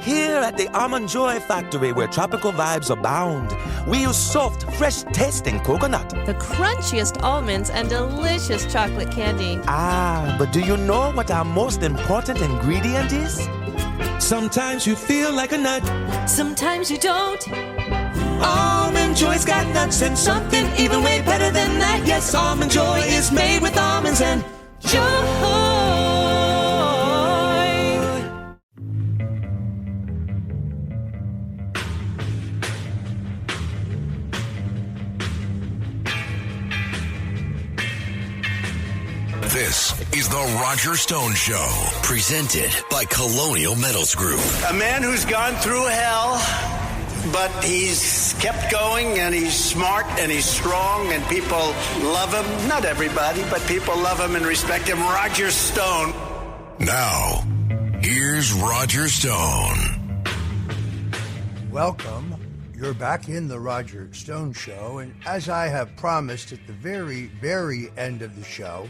Here at the Almond Joy Factory, where tropical vibes abound, we use soft, fresh-tasting coconut. The crunchiest almonds and delicious chocolate candy. Ah, but do you know what our most important ingredient is? Sometimes you feel like a nut. Sometimes you don't. Almond Joy's got nuts and something even way better than that. Yes, Almond Joy is made with almonds and joy. This is the Roger Stone Show, presented by Colonial Metals Group. A man who's gone through hell, but he's kept going, and he's smart, and he's strong, and people love him. Not everybody, but people love him and respect him. Roger Stone. Now, here's Roger Stone. Welcome. You're back in the Roger Stone Show, and as I have promised at the very, very end of the show,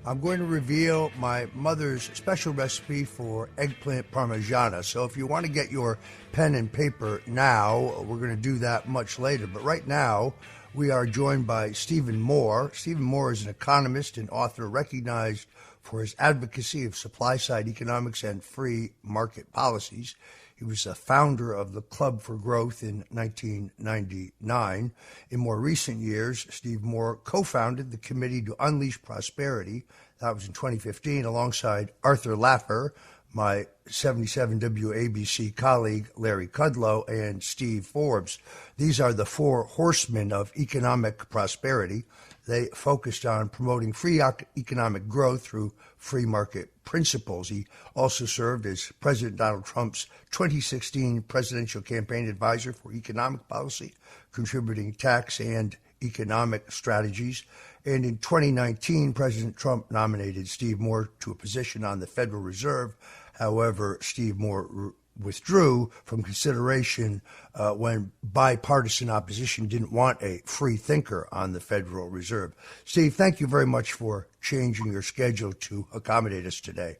I'm going to reveal my mother's special recipe for eggplant parmigiana. So if you want to get your pen and paper now, we're going to do that much later. But right now, we are joined by Stephen Moore. Stephen Moore is an economist and author recognized for his advocacy of supply-side economics and free market policies. He was a founder of the Club for Growth in 1999. In more recent years, Steve Moore co-founded the Committee to Unleash Prosperity. That was in 2015, alongside Arthur Laffer, my 77 WABC colleague Larry Kudlow, and Steve Forbes. These are the four horsemen of economic prosperity. They focused on promoting free economic growth through free market principles. He also served as President Donald Trump's 2016 presidential campaign advisor for economic policy, contributing tax and economic strategies. And in 2019, President Trump nominated Steve Moore to a position on the Federal Reserve. However, Steve Moore withdrew from consideration when bipartisan opposition didn't want a free thinker on the Federal Reserve. Steve, thank you very much for changing your schedule to accommodate us today.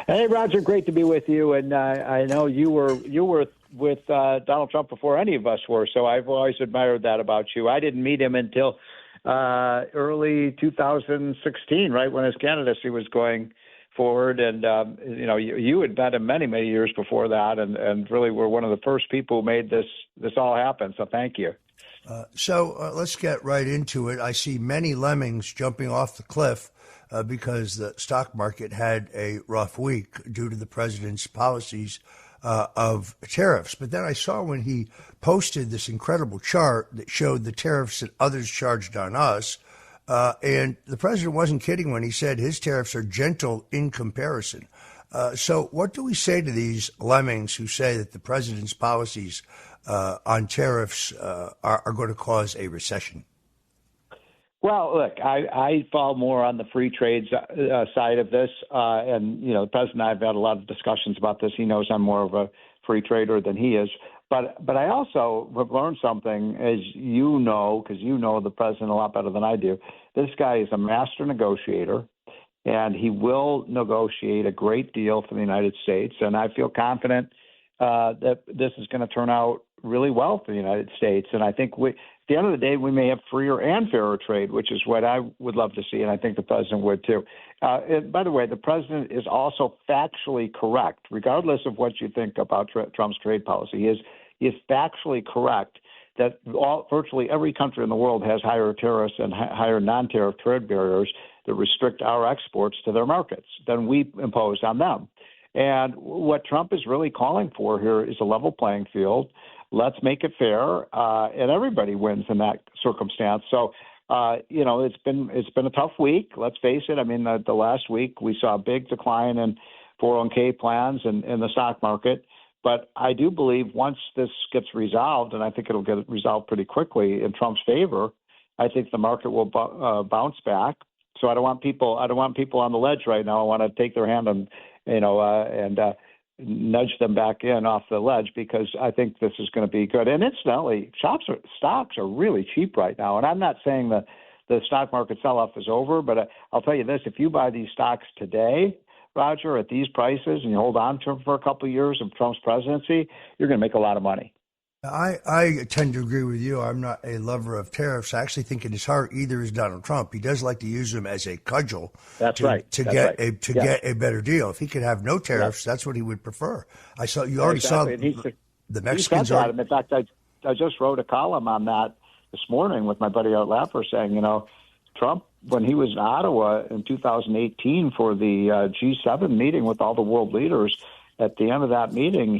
Hey, Roger, great to be with you. And I know you were with Donald Trump before any of us were, so I've always admired that about you. I didn't meet him until early 2016, right when his candidacy was going forward, and you had met him many years before that, and really were one of the first people who made this all happen. So thank you. So let's get right into it. I see many lemmings jumping off the cliff because the stock market had a rough week due to the president's policies of tariffs. But then I saw when he posted this incredible chart that showed the tariffs that others charged on us. And the president wasn't kidding when he said his tariffs are gentle in comparison. So what do we say to these lemmings who say that the president's policies on tariffs are going to cause a recession? Well, look, I fall more on the free trade side of this. And, the president and I have had a lot of discussions about this. He knows I'm more of a free trader than he is. But I also have learned something, as you know, because you know the president a lot better than I do. This guy is a master negotiator, and he will negotiate a great deal for the United States. And I feel confident that this is going to turn out really well for the United States. And I think at the end of the day, we may have freer and fairer trade, which is what I would love to see, and I think the president would too. And by the way, the president is also factually correct, regardless of what you think about Trump's trade policy. He is factually correct that virtually every country in the world has higher tariffs and higher non-tariff trade barriers that restrict our exports to their markets than we impose on them. And what Trump is really calling for here is a level playing field. Let's make it fair, and everybody wins in that circumstance. So, it's been a tough week. Let's face it. I mean, the last week we saw a big decline in 401k plans and in the stock market. But I do believe once this gets resolved, and I think it'll get resolved pretty quickly in Trump's favor, I think the market will bounce back. So I don't want people on the ledge right now. I want to take their hand and nudge them back in off the ledge, because I think this is going to be good. And incidentally, stocks are really cheap right now. And I'm not saying the stock market sell-off is over, but I'll tell you this: if you buy these stocks today, Roger, at these prices, and you hold on to them for a couple of years of Trump's presidency, you're going to make a lot of money. I tend to agree with you. I'm not a lover of tariffs. I actually think in his heart, either is Donald Trump. He does like to use them as a cudgel to get a better deal. If he could have no tariffs, that's what he would prefer. Saw the Mexicans. In fact, I just wrote a column on that this morning with my buddy Art Laffer saying, Trump, when he was in Ottawa in 2018 for the G7 meeting with all the world leaders, at the end of that meeting,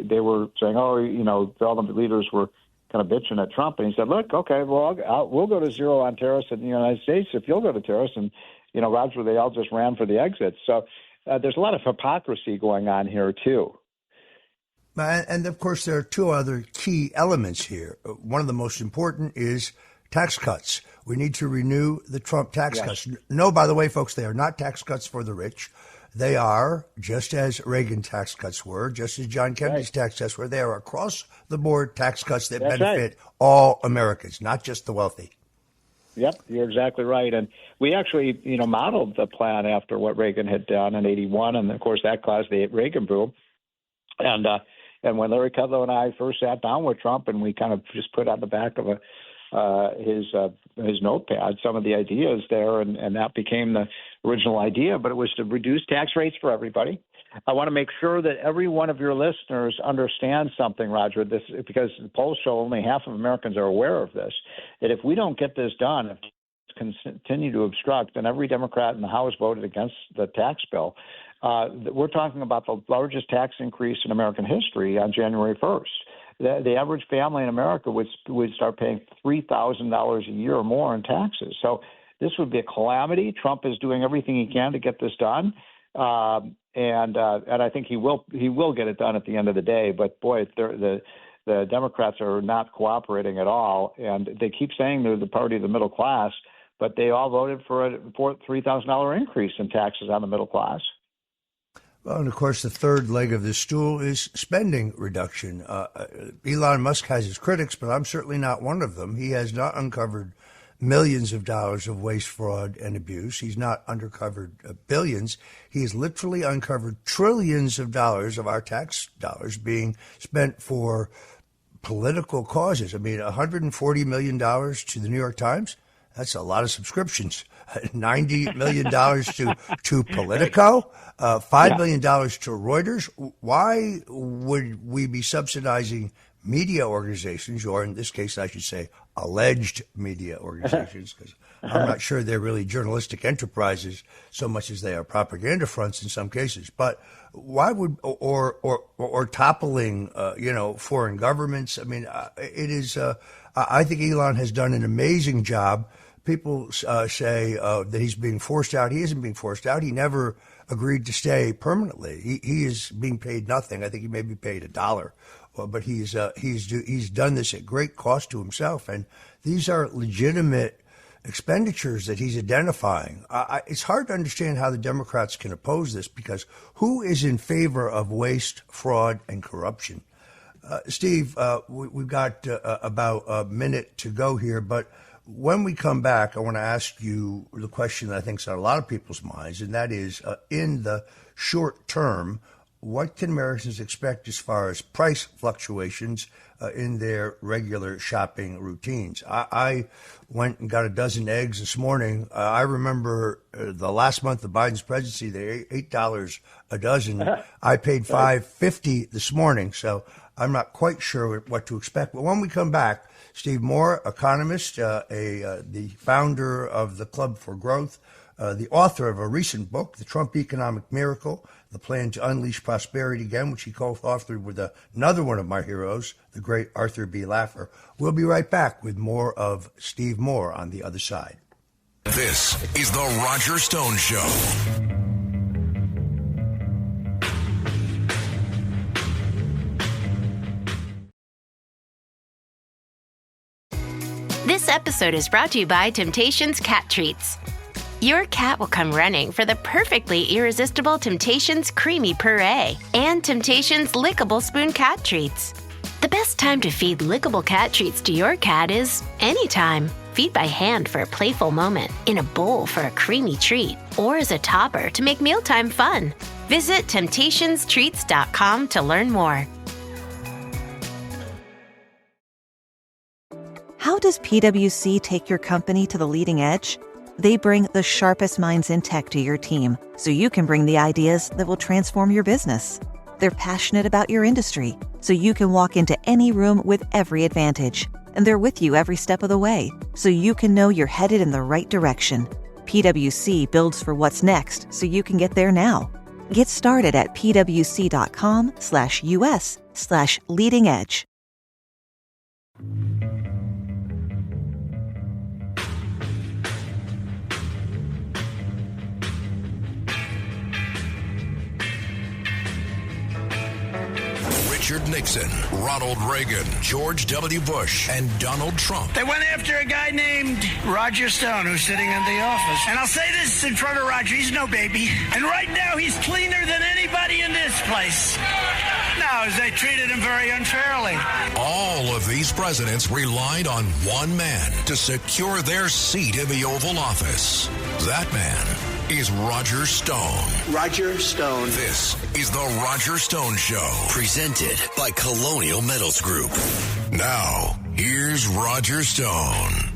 they were saying, all the leaders were kind of bitching at Trump, and he said, look, okay, well, we'll go to zero on tariffs in the United States if you'll go to tariffs, and Roger, they all just ran for the exit. So there's a lot of hypocrisy going on here too. And of course, there are two other key elements here. One of the most important is tax cuts. We need to renew the Trump tax cuts. No, by the way, folks, they are not tax cuts for the rich. They are, just as Reagan tax cuts were, just as John Kennedy's tax cuts were, they are across-the-board tax cuts that benefit all Americans, not just the wealthy. Yep, you're exactly right. And we actually, modeled the plan after what Reagan had done in 81, and, of course, that caused the Reagan boom. And when Larry Kudlow and I first sat down with Trump, and we kind of just put on the back of his notepad some of the ideas there, and that became the original idea, but it was to reduce tax rates for everybody. I want to make sure that every one of your listeners understands something, Roger, this, because the polls show only half of Americans are aware of this, that if we don't get this done, if continue to obstruct, and every Democrat in the House voted against the tax bill, we're talking about the largest tax increase in American history on January 1st. The average family in America would start paying $3,000 a year or more in taxes. So this would be a calamity. Trump is doing everything he can to get this done, and I think he will get it done at the end of the day. But boy, the Democrats are not cooperating at all, and they keep saying they're the party of the middle class, but they all voted for a $3,000 increase in taxes on the middle class. Well, and of course, the third leg of this stool is spending reduction. Elon Musk has his critics, but I'm certainly not one of them. He has not uncovered millions of dollars of waste, fraud, and abuse. He's not uncovered billions. He has literally uncovered trillions of dollars of our tax dollars being spent for political causes. I mean, $140 million to the New York Times. That's a lot of subscriptions. $90 million to Politico, $5 million to Reuters. Why would we be subsidizing media organizations, or in this case, I should say, alleged media organizations, because I'm not sure they're really journalistic enterprises so much as they are propaganda fronts in some cases. But why would or toppling, foreign governments? I mean, it is. I think Elon has done an amazing job. People say that he's being forced out. He isn't being forced out. He never agreed to stay permanently. He is being paid nothing. I think he may be paid $1, but he's done this at great cost to himself. And these are legitimate expenditures that he's identifying. It's hard to understand how the Democrats can oppose this, because who is in favor of waste, fraud, and corruption? Steve, we've got about a minute to go here, but when we come back, I want to ask you the question that I think is on a lot of people's minds, and that is, in the short term, what can Americans expect as far as price fluctuations in their regular shopping routines? I went and got a dozen eggs this morning. I remember the last month of Biden's presidency, they $8 a dozen. I paid $5.50 this morning, so I'm not quite sure what to expect. But when we come back, Steve Moore, economist, the founder of the Club for Growth, the author of a recent book, The Trump Economic Miracle, The Plan to Unleash Prosperity Again, which he co-authored with another one of my heroes, the great Arthur B. Laffer. We'll be right back with more of Steve Moore on the other side. This is The Roger Stone Show. This episode is brought to you by Temptations Cat Treats. Your cat will come running for the perfectly irresistible Temptations Creamy Puree and Temptations Lickable Spoon Cat Treats. The best time to feed lickable cat treats to your cat is anytime. feed by hand for a playful moment, in a bowl for a creamy treat, or as a topper to make mealtime fun. Visit TemptationsTreats.com to learn more. How does PwC take your company to the leading edge? They bring the sharpest minds in tech to your team, so you can bring the ideas that will transform your business. They're passionate about your industry, so you can walk into any room with every advantage. And they're with you every step of the way, so you can know you're headed in the right direction. PwC builds for what's next, so you can get there now. Get started at pwc.com/us/leading edge. Richard Nixon, Ronald Reagan, George W. Bush, and Donald Trump. They went after a guy named Roger Stone, who's sitting in the office. And I'll say this in front of Roger, he's no baby. And right now, he's cleaner than anybody in this place. No, they treated him very unfairly. All of these presidents relied on one man to secure their seat in the Oval Office. That man is Roger Stone. Roger Stone. This is the Roger Stone Show, presented by Colonial Metals Group. Now, here's Roger Stone.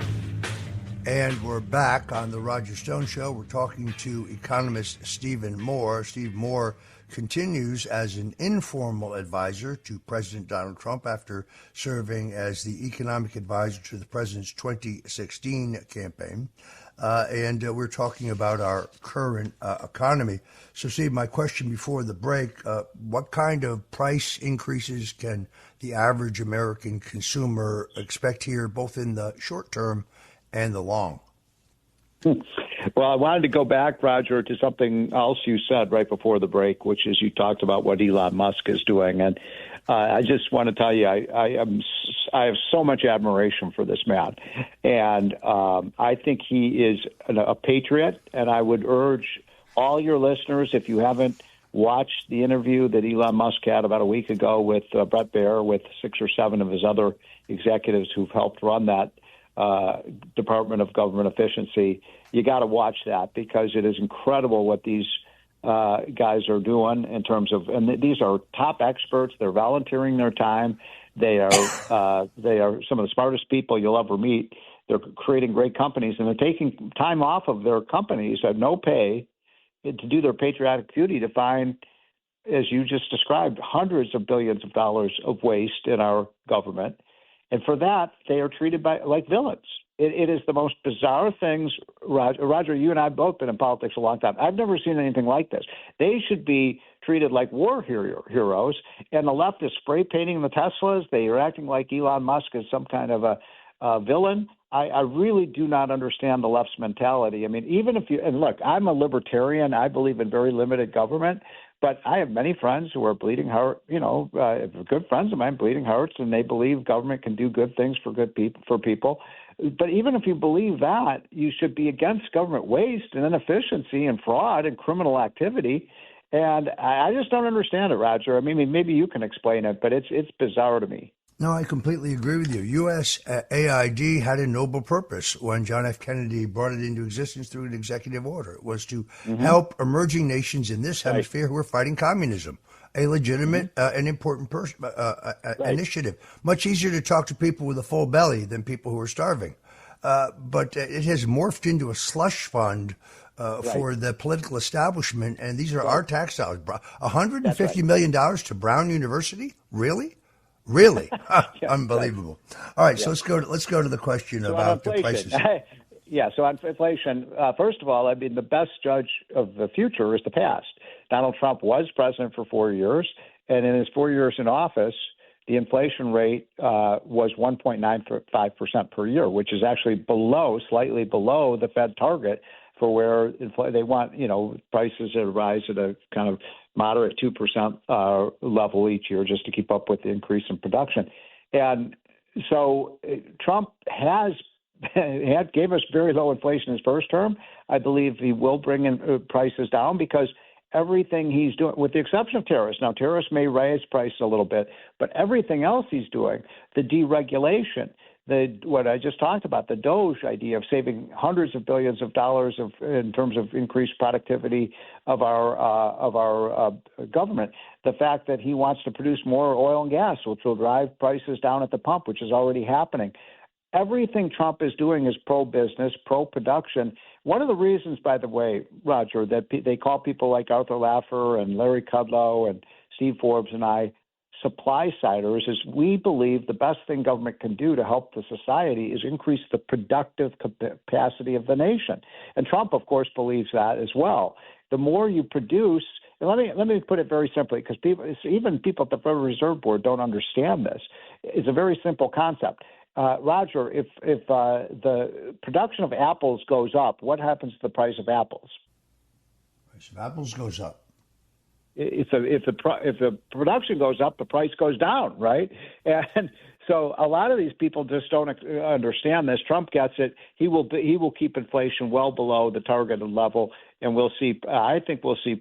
And we're back on the Roger Stone Show. We're talking to economist Stephen Moore. Steve Moore continues as an informal advisor to President Donald Trump after serving as the economic advisor to the president's 2016 campaign. And we're talking about our current economy. So, Steve, my question before the break, what kind of price increases can the average American consumer expect here, both in the short term and the long? Well, I wanted to go back, Roger, to something else you said right before the break, which is you talked about what Elon Musk is doing. And I just want to tell you, I have so much admiration for this man. And I think he is a patriot. And I would urge all your listeners, if you haven't watched the interview that Elon Musk had about a week ago with Bret Baier, with 6 or 7 of his other executives who've helped run that Department of Government Efficiency, you got to watch that, because it is incredible what these guys are doing in terms of, and these are top experts. They're volunteering their time. They are some of the smartest people you'll ever meet. They're creating great companies, and they're taking time off of their companies at no pay to do their patriotic duty to find, as you just described, hundreds of billions of dollars of waste in our government. And for that, they are treated like villains. It is the most bizarre things, Roger, you and I have both been in politics a long time. I've never seen anything like this. They should be treated like war heroes, and the left is spray painting the Teslas. They are acting like Elon Musk is some kind of a villain. I really do not understand the left's mentality. I mean, even if you – and look, I'm a libertarian. I believe in very limited government. But I have many friends who are bleeding heart, good friends of mine, bleeding hearts, and they believe government can do good things for people. But even if you believe that, you should be against government waste and inefficiency and fraud and criminal activity. And I just don't understand it, Roger. I mean, maybe you can explain it, but it's bizarre to me. No, I completely agree with you. USAID had a noble purpose when John F. Kennedy brought it into existence through an executive order. It was to help emerging nations in this hemisphere who are fighting communism, a legitimate and important initiative. Much easier to talk to people with a full belly than people who are starving. But it has morphed into a slush fund for the political establishment, and these are our tax dollars. $150 million to Brown University? Really? Really? Unbelievable. All right, so let's go to the question about the prices. So on inflation, first of all, I mean, the best judge of the future is the past. Donald Trump was president for 4 years, and in his 4 years in office, the inflation rate was 1.95% per year, which is actually slightly below the Fed target for where they want, prices to rise at a kind of moderate 2% level each year just to keep up with the increase in production. And so Trump gave us very low inflation in his first term. I believe he will bring in prices down because everything he's doing, with the exception of tariffs. Now, tariffs may raise prices a little bit, but everything else he's doing, the deregulation, what I just talked about, the DOGE idea of saving hundreds of billions of dollars in terms of increased productivity of our government. The fact that he wants to produce more oil and gas, which will drive prices down at the pump, which is already happening. Everything Trump is doing is pro-business, pro-production. One of the reasons, by the way, Roger, that they call people like Arthur Laffer and Larry Kudlow and Steve Forbes and I supply-siders is we believe the best thing government can do to help the society is increase the productive capacity of the nation. And Trump, of course, believes that as well. The more you produce, and let me put it very simply, because even people at the Federal Reserve Board don't understand this. It's a very simple concept. Roger, if the production of apples goes up, what happens to the price of apples? Price of apples goes up. If the production goes up, the price goes down, right? And so a lot of these people just don't understand this. Trump gets it. He will keep inflation well below the targeted level, and we'll see. I think we'll see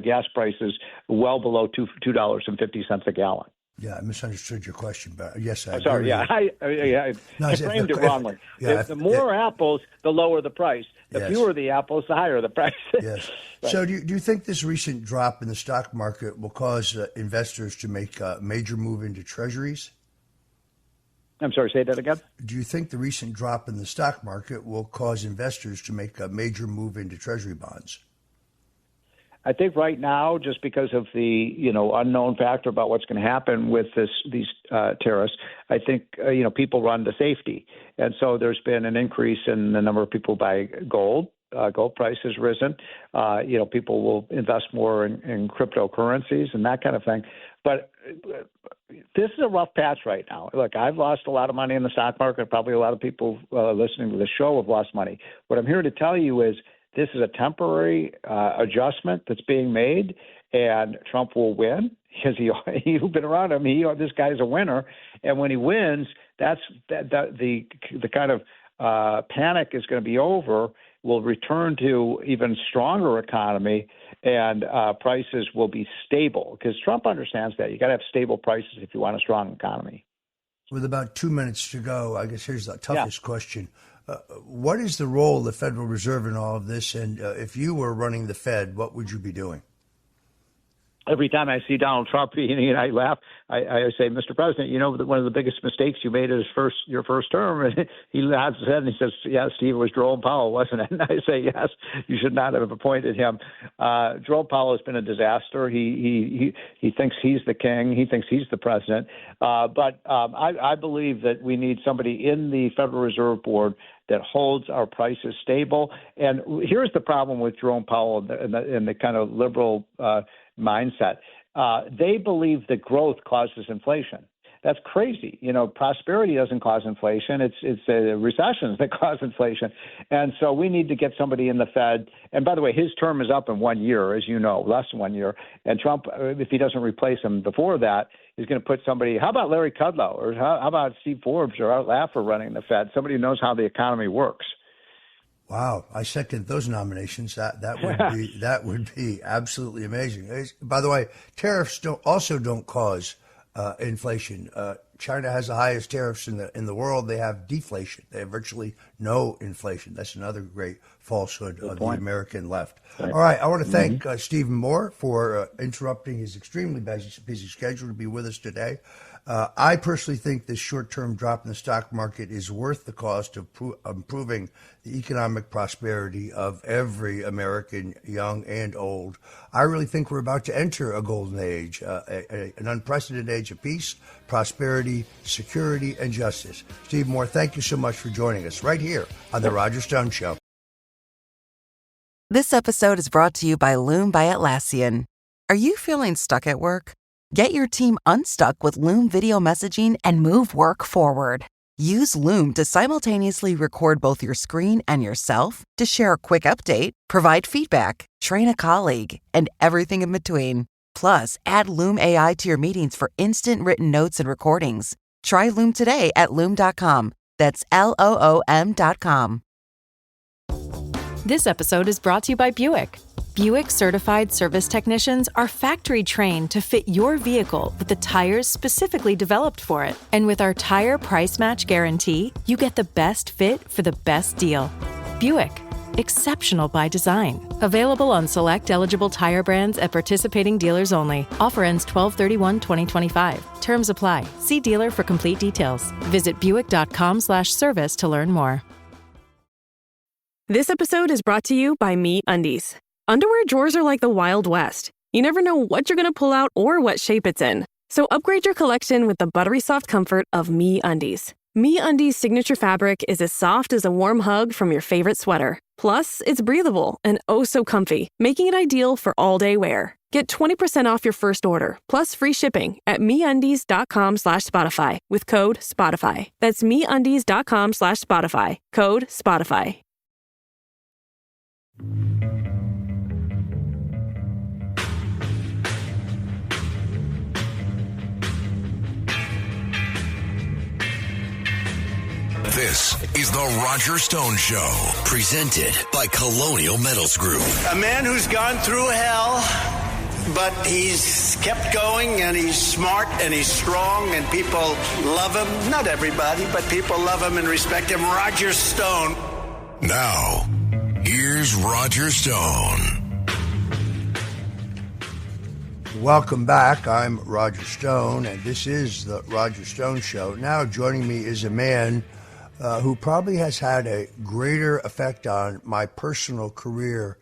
gas prices well below $2.50 a gallon. Yeah, I misunderstood your question, but yes, I sorry. Yeah, I framed it wrongly. The more apples, the lower the price. The fewer the apples, the higher the price. Yes. Right. So do you think this recent drop in the stock market will cause investors to make a major move into treasuries? I'm sorry, say that again? Do you think the recent drop in the stock market will cause investors to make a major move into treasury bonds? I think right now, just because of the unknown factor about what's going to happen with these tariffs, I think people run to safety, and so there's been an increase in the number of people buy gold. Gold price has risen. People will invest more in cryptocurrencies and that kind of thing. But this is a rough patch right now. Look, I've lost a lot of money in the stock market. Probably a lot of people listening to the show have lost money. What I'm here to tell you is this is a temporary adjustment that's being made, and Trump will win because you've been around him. This guy's a winner, and when he wins, the kind of panic is going to be over. We'll return to even stronger economy, and prices will be stable because Trump understands that you got to have stable prices if you want a strong economy. With about 2 minutes to go, I guess here's the toughest question. What is the role of the Federal Reserve in all of this? And if you were running the Fed, what would you be doing? Every time I see Donald Trump, and I laugh, I say, Mr. President, one of the biggest mistakes you made is your first term. And he laughs his head and he says, yeah, Steve, it was Jerome Powell, wasn't it? And I say, yes, you should not have appointed him. Jerome Powell has been a disaster. He thinks he's the king. He thinks he's the president. But I believe that we need somebody in the Federal Reserve Board that holds our prices stable. And here's the problem with Jerome Powell and the kind of liberal mindset. They believe that growth causes inflation. That's crazy. Prosperity doesn't cause inflation. It's recessions that cause inflation. And so we need to get somebody in the Fed. And by the way, his term is up in 1 year, as you know, less than 1 year. And Trump, if he doesn't replace him before that, is going to put somebody, how about Larry Kudlow, or how about Steve Forbes or Art Laffer running the Fed? Somebody who knows how the economy works. Wow, I second those nominations. That would be absolutely amazing. By the way, tariffs don't cause inflation. China has the highest tariffs in the world. They have deflation. They have virtually no inflation. That's another great falsehood of the American left. Right. All right, I want to thank Stephen Moore for interrupting his extremely busy schedule to be with us today. I personally think this short-term drop in the stock market is worth the cost of improving the economic prosperity of every American, young and old. I really think we're about to enter a golden age, an unprecedented age of peace, prosperity, security, and justice. Steve Moore, thank you so much for joining us right here on The Roger Stone Show. This episode is brought to you by Loom by Atlassian. Are you feeling stuck at work? Get your team unstuck with Loom video messaging and move work forward. Use Loom to simultaneously record both your screen and yourself to share a quick update, provide feedback, train a colleague, and everything in between. Plus, add Loom AI to your meetings for instant written notes and recordings. Try Loom today at Loom.com. That's LOOM.com. This episode is brought to you by Buick. Buick certified service technicians are factory trained to fit your vehicle with the tires specifically developed for it. And with our tire price match guarantee, you get the best fit for the best deal. Buick, exceptional by design. Available on select eligible tire brands at participating dealers only. Offer ends 12/31/2025. Terms apply. See dealer for complete details. Visit Buick.com/service to learn more. This episode is brought to you by MeUndies. Underwear drawers are like the Wild West. You never know what you're going to pull out or what shape it's in. So upgrade your collection with the buttery soft comfort of MeUndies. MeUndies' signature fabric is as soft as a warm hug from your favorite sweater. Plus, it's breathable and oh so comfy, making it ideal for all-day wear. Get 20% off your first order, plus free shipping at MeUndies.com/Spotify with code Spotify. That's MeUndies.com/Spotify, code Spotify. This is the Roger Stone Show, presented by Colonial Metals Group. A man who's gone through hell, but he's kept going, and he's smart, and he's strong, and people love him. Not everybody, but people love him and respect him. Roger Stone. Now, here's Roger Stone. Welcome back. I'm Roger Stone, and this is the Roger Stone Show. Now joining me is a man who probably has had a greater effect on my personal career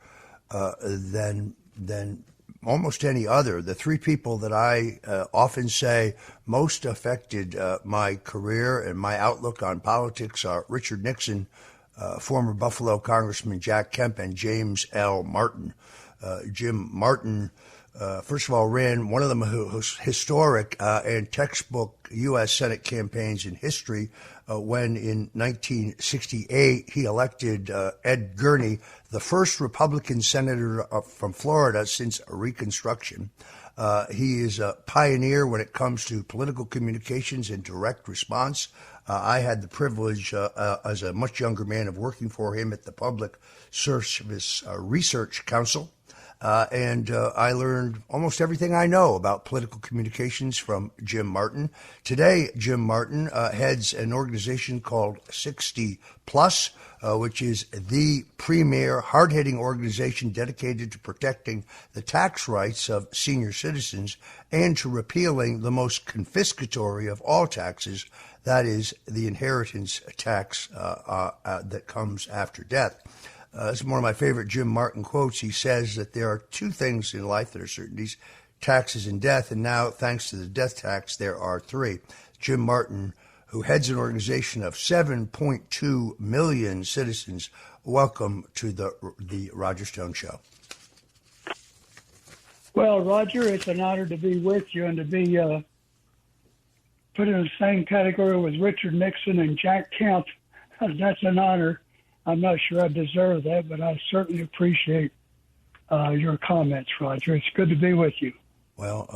than almost any other. The three people that I often say most affected my career and my outlook on politics are Richard Nixon, former Buffalo Congressman Jack Kemp, and James L. Martin. Jim Martin, first of all, ran one of the most historic and textbook U.S. Senate campaigns in history when in 1968 he elected Ed Gurney, the first Republican senator from Florida since Reconstruction. He is a pioneer when it comes to political communications and direct response. I had the privilege as a much younger man of working for him at the Public Service Research Council. And I learned almost everything I know about political communications from Jim Martin. Today, Jim Martin heads an organization called 60 Plus, which is the premier hard-hitting organization dedicated to protecting the tax rights of senior citizens and to repealing the most confiscatory of all taxes, that is, the inheritance tax that comes after death. This is one of my favorite Jim Martin quotes. He says that there are two things in life that are certainties, taxes and death, and now, thanks to the death tax, there are three. Jim Martin, who heads an organization of 7.2 million citizens, welcome to the Roger Stone Show. Well, Roger, it's an honor to be with you and to be put in the same category with Richard Nixon and Jack Kemp. That's an honor. I'm not sure I deserve that, but I certainly appreciate your comments, Roger. It's good to be with you. Well,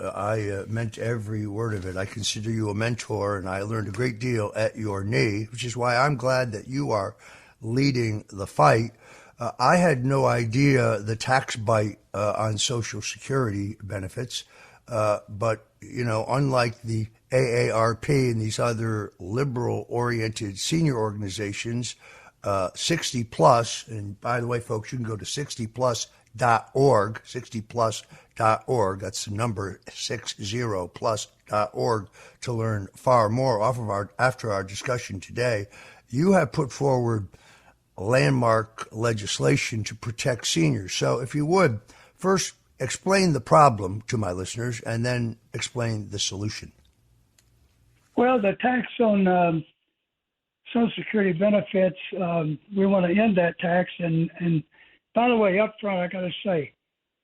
I meant every word of it. I consider you a mentor, and I learned a great deal at your knee, which is why I'm glad that you are leading the fight. I had no idea the tax bite on Social Security benefits, but, you know, unlike the AARP and these other liberal-oriented senior organizations, 60 Plus, and by the way, folks, you can go to 60plus.org, 60plus.org. That's the number 60plus.org to learn far more after our discussion today. You have put forward landmark legislation to protect seniors. So if you would, first explain the problem to my listeners and then explain the solution. Well, the tax on Social Security benefits, we want to end that tax. And by the way, up front, I got to say,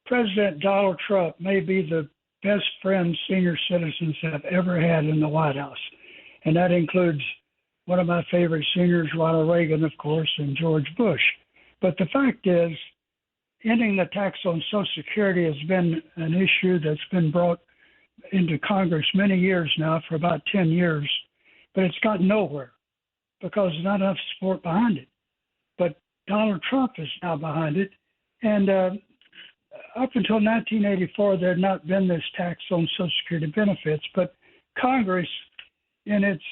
President Donald Trump may be the best friend senior citizens have ever had in the White House. And that includes one of my favorite seniors, Ronald Reagan, of course, and George Bush. But the fact is, ending the tax on Social Security has been an issue that's been brought into Congress many years now, for about 10 years, but it's gotten nowhere because there's not enough support behind it. But Donald Trump is now behind it. And up until 1984, there had not been this tax on Social Security benefits, but Congress, in its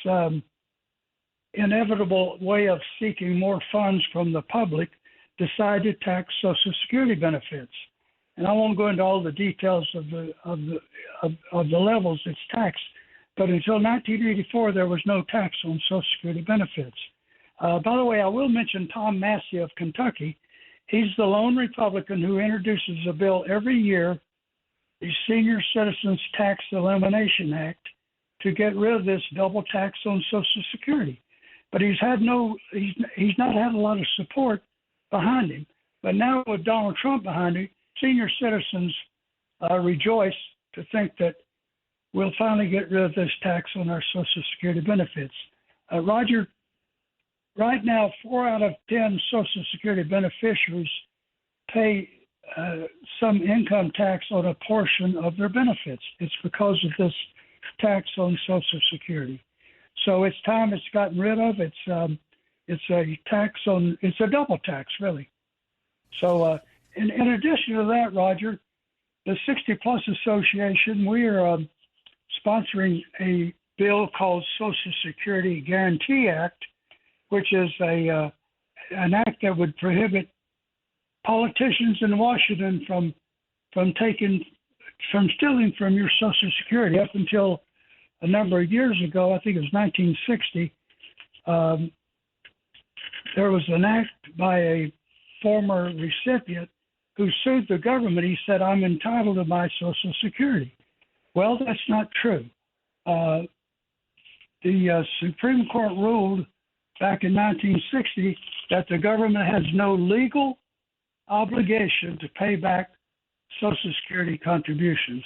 inevitable way of seeking more funds from the public, decided to tax Social Security benefits. And I won't go into all the details of the levels it's taxed, but until 1984, there was no tax on Social Security benefits. By the way, I will mention Tom Massey of Kentucky. He's the lone Republican who introduces a bill every year, the Senior Citizens Tax Elimination Act, to get rid of this double tax on Social Security. But he's not had a lot of support behind him. But now with Donald Trump behind him, senior citizens rejoice to think that we'll finally get rid of this tax on our Social Security benefits. Roger, right now, 4 out of 10 Social Security beneficiaries pay some income tax on a portion of their benefits. It's because of this tax on Social Security. So it's time it's gotten rid of. It's a tax on. It's a double tax, really. So in addition to that, Roger, the 60 Plus Association, we are sponsoring a bill called Social Security Guarantee Act, which is an act that would prohibit politicians in Washington from stealing from your Social Security. Up until a number of years ago, I think it was 1960, there was an act by a former recipient who sued the government. He said, "I'm entitled to my Social Security." Well, that's not true. The Supreme Court ruled back in 1960 that the government has no legal obligation to pay back Social Security contributions.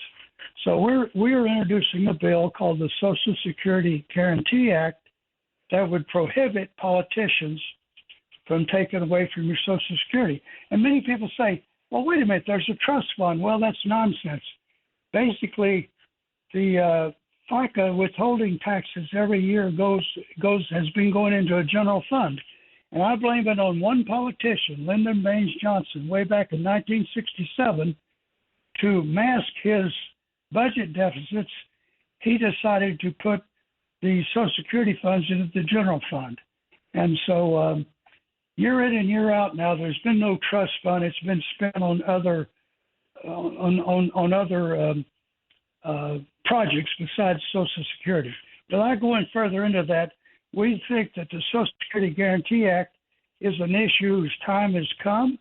So we're introducing a bill called the Social Security Guarantee Act that would prohibit politicians from taking away from your Social Security. And many people say, well, wait a minute, there's a trust fund. Well, that's nonsense. Basically, the FICA withholding taxes every year has been going into a general fund. And I blame it on one politician, Lyndon Baines Johnson, way back in 1967, to mask his budget deficits. He decided to put the Social Security funds into the general fund. And so year in and year out now, there's been no trust fund. It's been spent on other projects besides Social Security. Without going further into that, we think that the Social Security Guarantee Act is an issue whose time has come.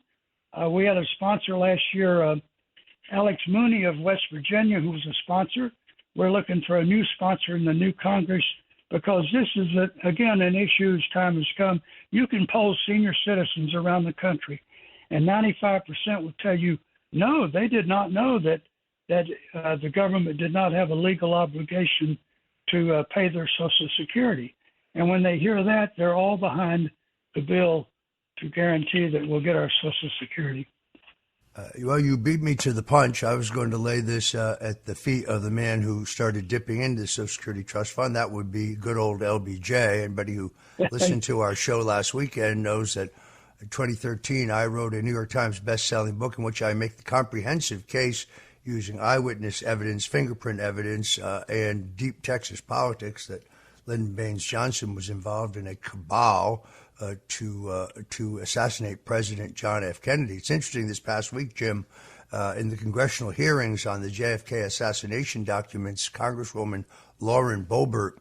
We had a sponsor last year, Alex Mooney of West Virginia, who was a sponsor. We're looking for a new sponsor in the new Congress because this is, again, an issue whose time has come. You can poll senior citizens around the country, and 95% will tell you, no, they did not know that the government did not have a legal obligation to pay their Social Security. And when they hear that, they're all behind the bill to guarantee that we'll get our Social Security. Well, you beat me to the punch. I was going to lay this at the feet of the man who started dipping into the Social Security Trust Fund. That would be good old LBJ. Anybody who listened to our show last weekend knows that in 2013, I wrote a New York Times best-selling book in which I make the comprehensive case using eyewitness evidence, fingerprint evidence, and deep Texas politics that Lyndon Baines Johnson was involved in a cabal to assassinate President John F. Kennedy. It's interesting, this past week, Jim, in the congressional hearings on the JFK assassination documents, Congresswoman Lauren Boebert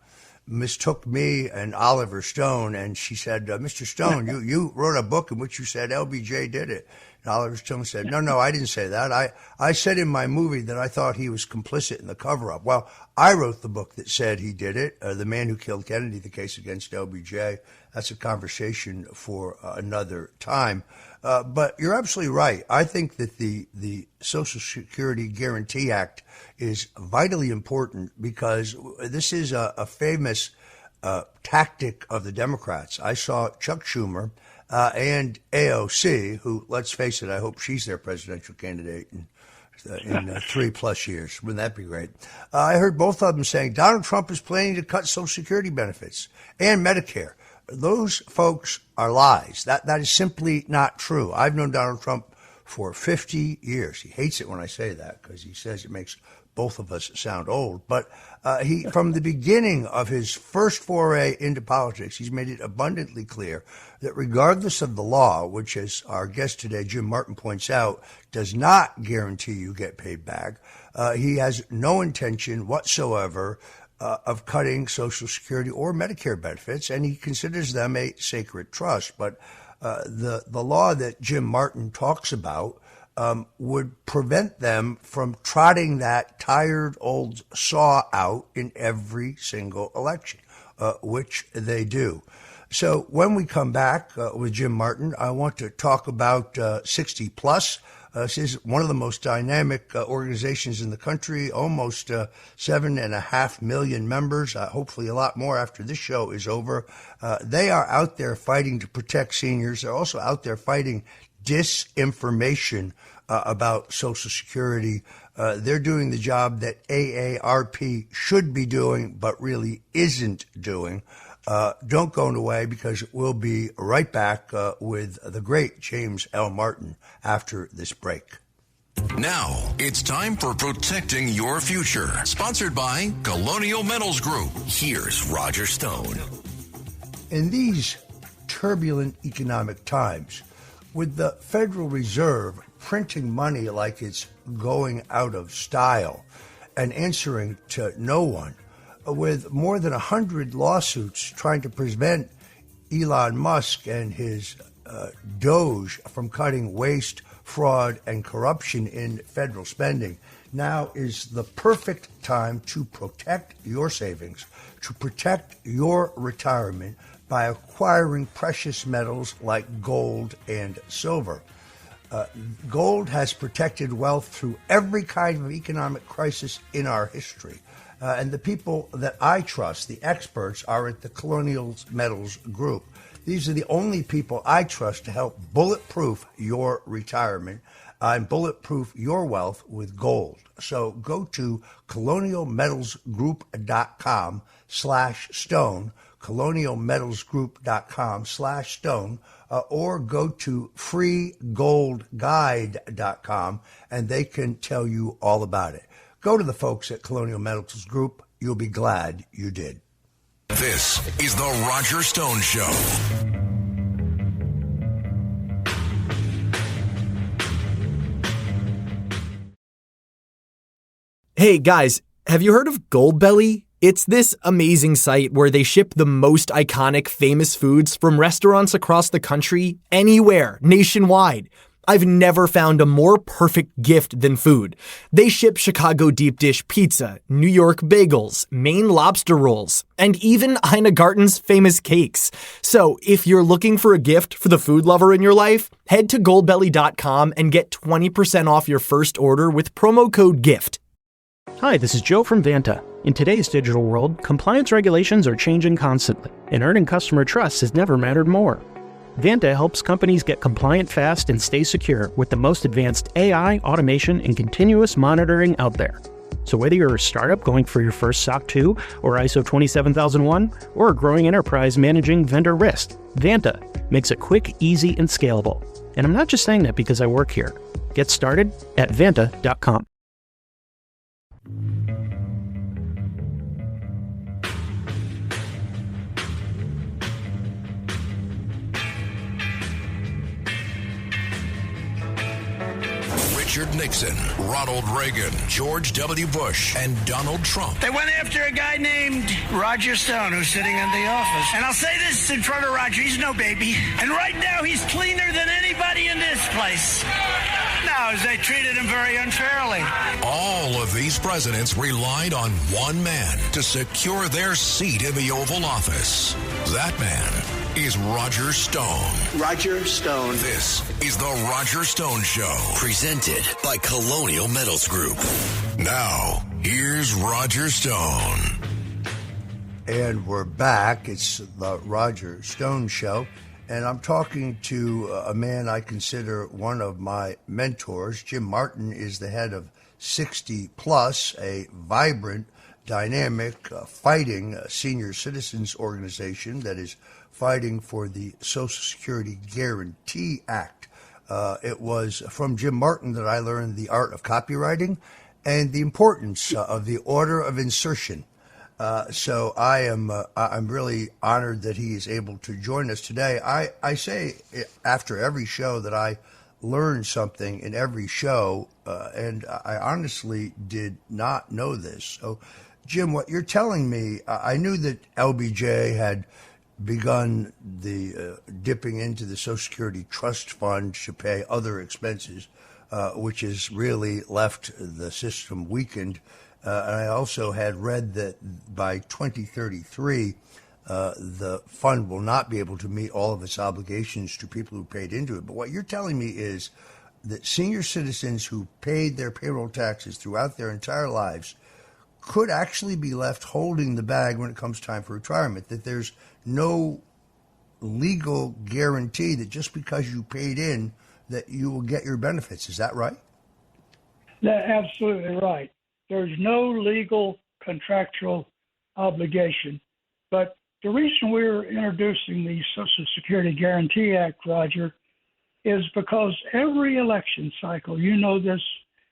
mistook me and Oliver Stone, and she said, Mr. Stone, you wrote a book in which you said LBJ did it. And Oliver Stone said, no, I didn't say that. I said in my movie that I thought he was complicit in the cover-up. Well, I wrote the book that said he did it, The Man Who Killed Kennedy, the case against LBJ. That's a conversation for another time. But you're absolutely right. I think that the Social Security Guarantee Act is vitally important because this is a famous tactic of the Democrats. I saw Chuck Schumer and AOC, who, let's face it, I hope she's their presidential candidate in 3+ years. Wouldn't that be great? I heard both of them saying Donald Trump is planning to cut Social Security benefits and Medicare. those folks are lies. That is simply not true. I've known Donald Trump for 50 years. He hates it when I say that because he says it makes both of us sound old. But he, from the beginning of his first foray into politics, he's made it abundantly clear that regardless of the law, which, as our guest today, Jim Martin, points out, does not guarantee you get paid back, he has no intention whatsoever of cutting Social Security or Medicare benefits, and he considers them a sacred trust. But the law that Jim Martin talks about would prevent them from trotting that tired old saw out in every single election, which they do. So when we come back with Jim Martin, I want to talk about 60 Plus. This is one of the most dynamic organizations in the country, almost 7.5 million members, hopefully a lot more after this show is over. They are out there fighting to protect seniors. They're also out there fighting disinformation about Social Security. They're doing the job that AARP should be doing, but really isn't doing. Don't go away, because we'll be right back with the great James L. Martin after this break. Now, it's time for Protecting Your Future, sponsored by Colonial Metals Group. Here's Roger Stone. In these turbulent economic times, with the Federal Reserve printing money like it's going out of style and answering to no one, with more than 100 lawsuits trying to prevent Elon Musk and his Doge from cutting waste, fraud, and corruption in federal spending, now is the perfect time to protect your savings, to protect your retirement by acquiring precious metals like gold and silver. Gold has protected wealth through every kind of economic crisis in our history. And the people that I trust, the experts, are at the Colonial Metals Group. These are the only people I trust to help bulletproof your retirement and bulletproof your wealth with gold. So go to colonialmetalsgroup.com/stone, colonialmetalsgroup.com/stone, or go to freegoldguide.com, and they can tell you all about it. Go to the folks at Colonial Metals Group. You'll be glad you did. This is the Roger Stone Show. Hey guys, have you heard of Goldbelly? It's this amazing site where they ship the most iconic, famous foods from restaurants across the country, anywhere, nationwide. I've never found a more perfect gift than food. They ship Chicago deep dish pizza, New York bagels, Maine lobster rolls, and even Ina Garten's famous cakes. So if you're looking for a gift for the food lover in your life, head to goldbelly.com and get 20% off your first order with promo code GIFT. Hi, this is Joe from Vanta. In today's digital world, compliance regulations are changing constantly, and earning customer trust has never mattered more. Vanta helps companies get compliant fast and stay secure with the most advanced AI, automation, and continuous monitoring out there. So whether you're a startup going for your first SOC 2 or ISO 27001, or a growing enterprise managing vendor risk, Vanta makes it quick, easy, and scalable. And I'm not just saying that because I work here. Get started at vanta.com. Richard Nixon, Ronald Reagan, George W. Bush, and Donald Trump. They went after a guy named Roger Stone, who's sitting in the office. And I'll say this in front of Roger, he's no baby. And right now, he's cleaner than anybody in this place. No, they treated him very unfairly. All of these presidents relied on one man to secure their seat in the Oval Office. That man is Roger Stone. Roger Stone. This is the Roger Stone Show, presented by Colonial Metals Group. Now, here's Roger Stone. And we're back. It's the Roger Stone Show. And I'm talking to a man I consider one of my mentors. Jim Martin is the head of 60 Plus, a vibrant, dynamic, fighting senior citizens organization that is fighting for the Social Security Guarantee Act. It was from Jim Martin that I learned the art of copywriting and the importance of the order of insertion. So I'm really honored that he is able to join us today. I say after every show that I learn something in every show, and I honestly did not know this. So, Jim, what you're telling me, I knew that LBJ had begun the dipping into the Social Security Trust Fund to pay other expenses, which has really left the system weakened. And I also had read that by 2033, the fund will not be able to meet all of its obligations to people who paid into it. But what you're telling me is that senior citizens who paid their payroll taxes throughout their entire lives could actually be left holding the bag when it comes time for retirement, that there's no legal guarantee that just because you paid in that you will get your benefits. Is that right? That's absolutely right. There's no legal contractual obligation. But the reason we're introducing the Social Security Guarantee Act, Roger, is because every election cycle, you know this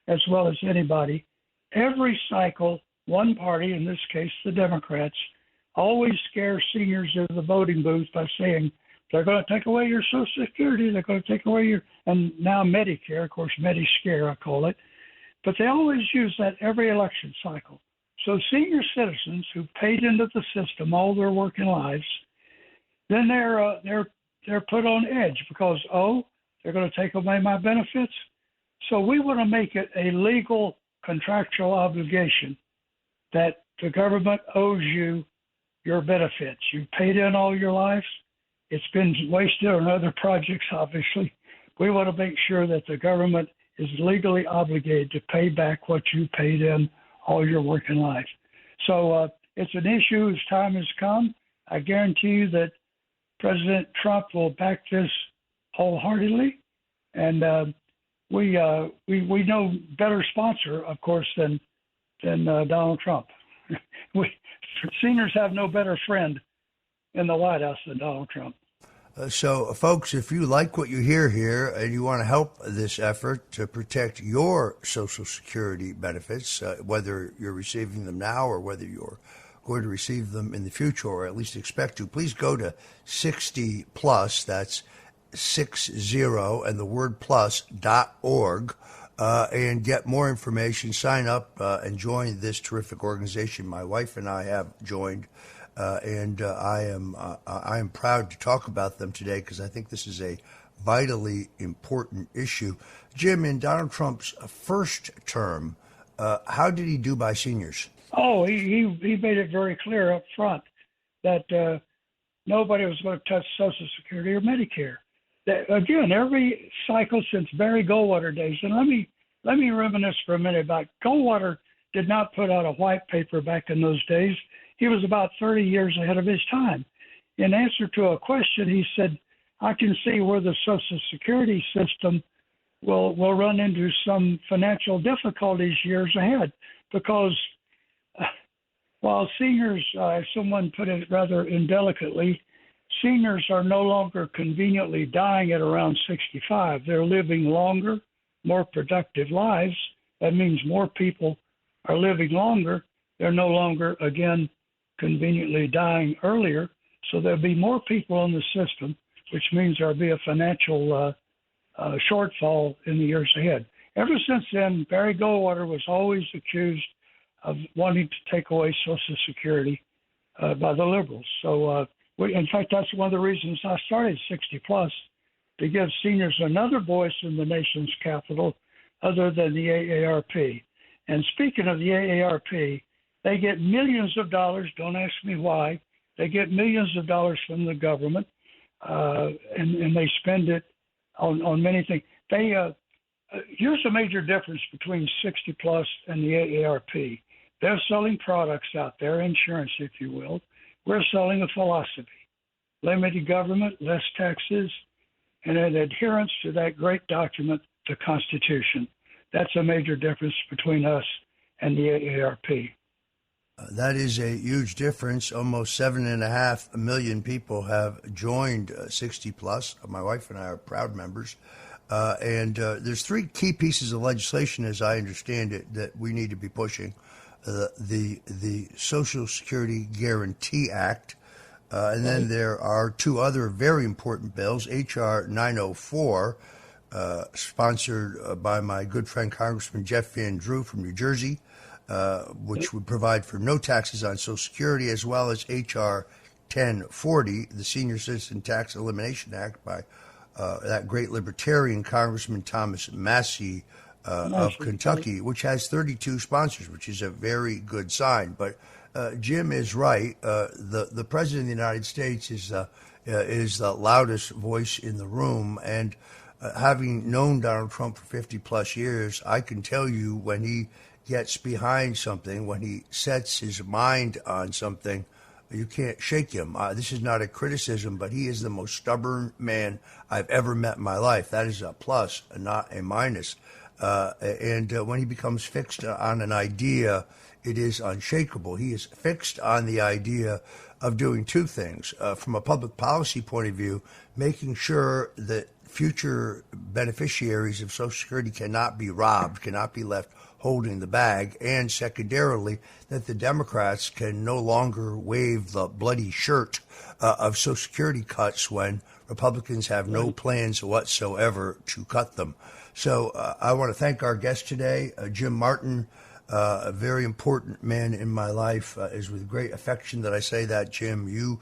as well as anybody, every cycle, one party, in this case the Democrats, always scare seniors in the voting booth by saying they're going to take away your Social Security, they're going to take away your, and now Medicare, of course, Mediscare I call it, but they always use that every election cycle. So senior citizens who paid into the system all their working lives, then they're put on edge because, they're going to take away my benefits. So we want to make it a legal contractual obligation that the government owes you your benefits. You paid in all your life. It's been wasted on other projects, obviously. We want to make sure that the government is legally obligated to pay back what you paid in all your working life. So it's an issue as time has come. I guarantee you that President Trump will back this wholeheartedly, and we know better sponsor, of course, than Donald Trump. Seniors have no better friend in the White House than Donald Trump. So, folks, if you like what you hear here and you want to help this effort to protect your Social Security benefits, whether you're receiving them now or whether you're going to receive them in the future or at least expect to, please go to 60 Plus, that's 60 and the word plus.org, and get more information, sign up and join this terrific organization my wife and I have joined. And I am proud to talk about them today because I think this is a vitally important issue. Jim, in Donald Trump's first term, how did he do by seniors? Oh, he made it very clear up front that nobody was going to touch Social Security or Medicare. Again, every cycle since Barry Goldwater days, and let me reminisce for a minute about Goldwater did not put out a white paper back in those days. He was about 30 years ahead of his time. In answer to a question, he said, I can see where the Social Security system will run into some financial difficulties years ahead because while seniors, someone put it rather indelicately, seniors are no longer conveniently dying at around 65. They're living longer, more productive lives. That means more people are living longer. They're no longer, again, conveniently dying earlier. So there'll be more people in the system, which means there'll be a financial shortfall in the years ahead. Ever since then, Barry Goldwater was always accused of wanting to take away Social Security by the liberals. So, in fact, that's one of the reasons I started 60 Plus, to give seniors another voice in the nation's capital other than the AARP. And speaking of the AARP, they get millions of dollars. Don't ask me why. They get millions of dollars from the government, and they spend it on many things. Here's a major difference between 60 Plus and the AARP. They're selling products out there, insurance, if you will. We're selling a philosophy: limited government, less taxes, and an adherence to that great document, the Constitution. That's a major difference between us and the AARP. That is a huge difference. Almost 7.5 million people have joined 60 Plus. My wife and I are proud members. And there's three key pieces of legislation, as I understand it, that we need to be pushing. The Social Security Guarantee Act. And then there are two other very important bills, H.R. 904, sponsored by my good friend Congressman Jeff Van Drew from New Jersey, which would provide for no taxes on Social Security, as well as H.R. 1040, the Senior Citizen Tax Elimination Act by that great libertarian Congressman Thomas Massie of Kentucky, which has 32 sponsors, which is a very good sign. But Jim is right. The President of the United States is the loudest voice in the room, and having known Donald Trump for 50 plus years, I can tell you when he gets behind something, when he sets his mind on something, you can't shake him. This is not a criticism, but he is the most stubborn man I've ever met in my life. That is a plus, not a minus. And when he becomes fixed on an idea, it is unshakable. He is fixed on the idea of doing two things. From a public policy point of view, making sure that future beneficiaries of Social Security cannot be robbed, cannot be left holding the bag, and secondarily, that the Democrats can no longer wave the bloody shirt of Social Security cuts when Republicans have no plans whatsoever to cut them. So I want to thank our guest today, Jim Martin, a very important man in my life. Is with great affection that I say that, Jim. You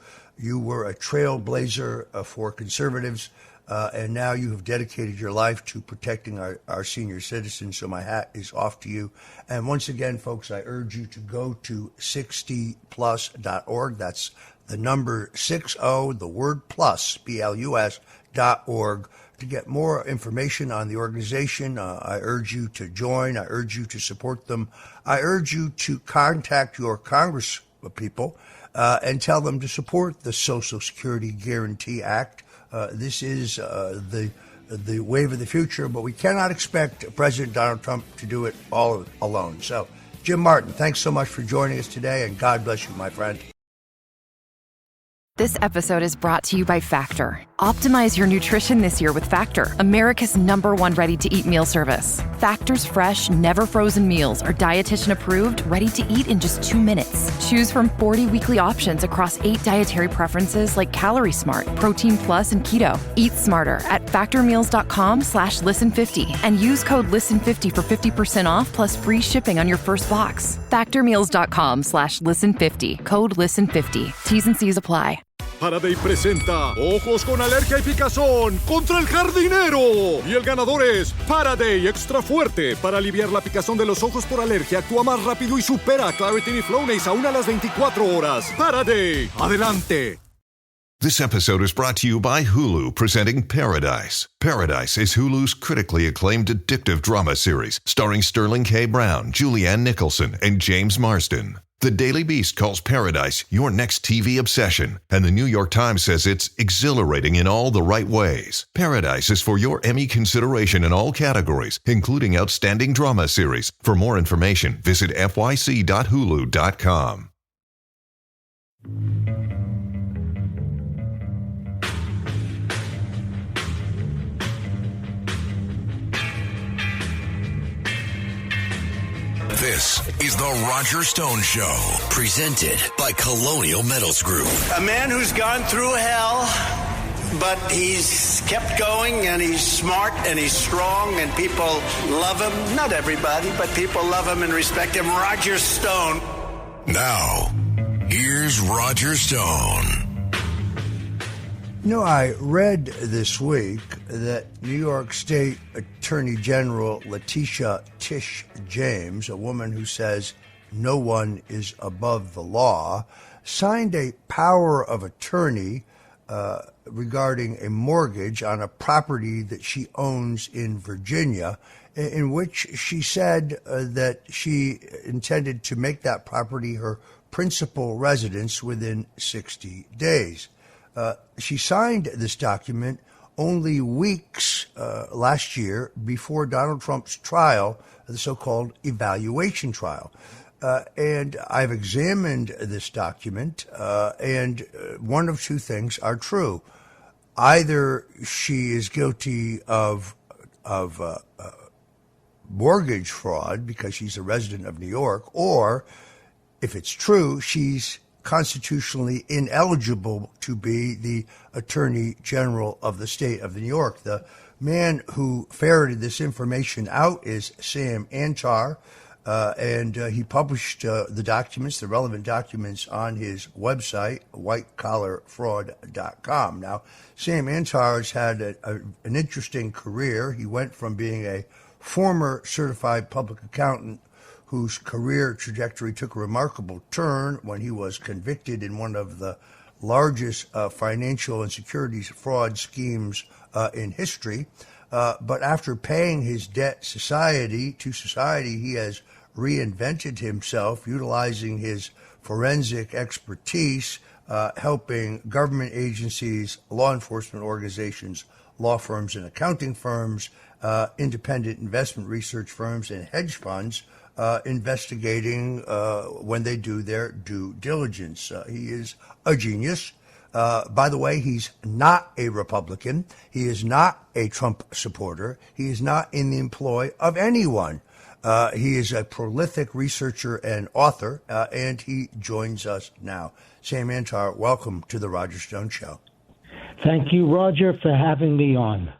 were a trailblazer for conservatives. And now you have dedicated your life to protecting our senior citizens, so my hat is off to you. And once again, folks, I urge you to go to 60plus.org. That's the number 60, the word plus, plus.org, to get more information on the organization. I urge you to join. I urge you to support them. I urge you to contact your Congress people and tell them to support the Social Security Guarantee Act. This is the wave of the future, but we cannot expect President Donald Trump to do it all alone. So, Jim Martin, thanks so much for joining us today, and God bless you, my friend. This episode is brought to you by Factor. Optimize your nutrition this year with Factor, America's #1 ready-to-eat meal service. Factor's fresh, never-frozen meals are dietitian-approved, ready to eat in just 2 minutes. Choose from 40 weekly options across 8 dietary preferences like Calorie Smart, Protein Plus, and Keto. Eat smarter at factormeals.com/listen50 and use code LISTEN50 for 50% off plus free shipping on your first box. Factormeals.com/listen50, code LISTEN50. T's and C's apply. Faraday presenta Ojos con Alergia y Picazón contra el jardinero. Y el ganador es Faraday Extra Fuerte. Para aliviar la picazón de los ojos por alergia, actúa más rápido y supera a Claritin y Flonase aún a las 24 horas. Faraday, adelante. This episode is brought to you by Hulu, presenting Paradise. Paradise is Hulu's critically acclaimed addictive drama series, starring Sterling K. Brown, Julianne Nicholson, and James Marsden. The Daily Beast calls Paradise your next TV obsession, and the New York Times says it's exhilarating in all the right ways. Paradise is for your Emmy consideration in all categories, including Outstanding Drama Series. For more information, visit fyc.hulu.com. This is the Roger Stone Show, presented by Colonial Metals Group. A man who's gone through hell, but he's kept going, and he's smart, and he's strong, and people love him. Not everybody, but people love him and respect him. Roger Stone. Now, here's Roger Stone. You know, I read this week that New York State Attorney General Letitia Tish James, a woman who says no one is above the law, signed a power of attorney regarding a mortgage on a property that she owns in Virginia, in which she said that she intended to make that property her principal residence within 60 days. She signed this document only weeks last year before Donald Trump's trial, the so-called evaluation trial. And I've examined this document, and one of two things are true. Either she is guilty of mortgage fraud because she's a resident of New York, or if it's true, she's constitutionally ineligible to be the Attorney General of the state of New York. The man who ferreted this information out is Sam Antar, and he published the documents, the relevant documents, on his website, whitecollarfraud.com. Now, Sam Antar has had an interesting career. He went from being a former certified public accountant whose career trajectory took a remarkable turn when he was convicted in one of the largest financial and securities fraud schemes in history. But after paying his debt to society, he has reinvented himself, utilizing his forensic expertise, helping government agencies, law enforcement organizations, law firms and accounting firms, independent investment research firms, and hedge funds investigating when they do their due diligence. He is a genius. By the way, he's not a Republican. He is not a Trump supporter. He is not in the employ of anyone. He is a prolific researcher and author, and he joins us now. Sam Antar, welcome to the Roger Stone Show. Thank you, Roger, for having me on.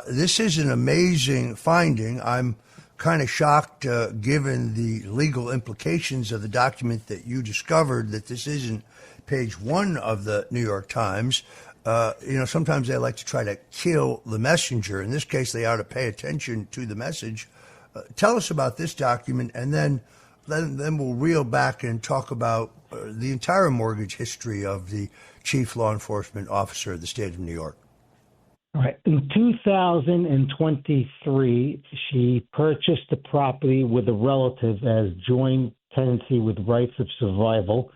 This is an amazing finding. I'm kind of shocked, given the legal implications of the document that you discovered, that this isn't page one of the New York Times. Sometimes they like to try to kill the messenger. In this case, they ought to pay attention to the message. Tell us about this document, and then we'll reel back and talk about the entire mortgage history of the chief law enforcement officer of the state of New York. All right. In 2023, she purchased the property with a relative as joint tenancy with rights of survival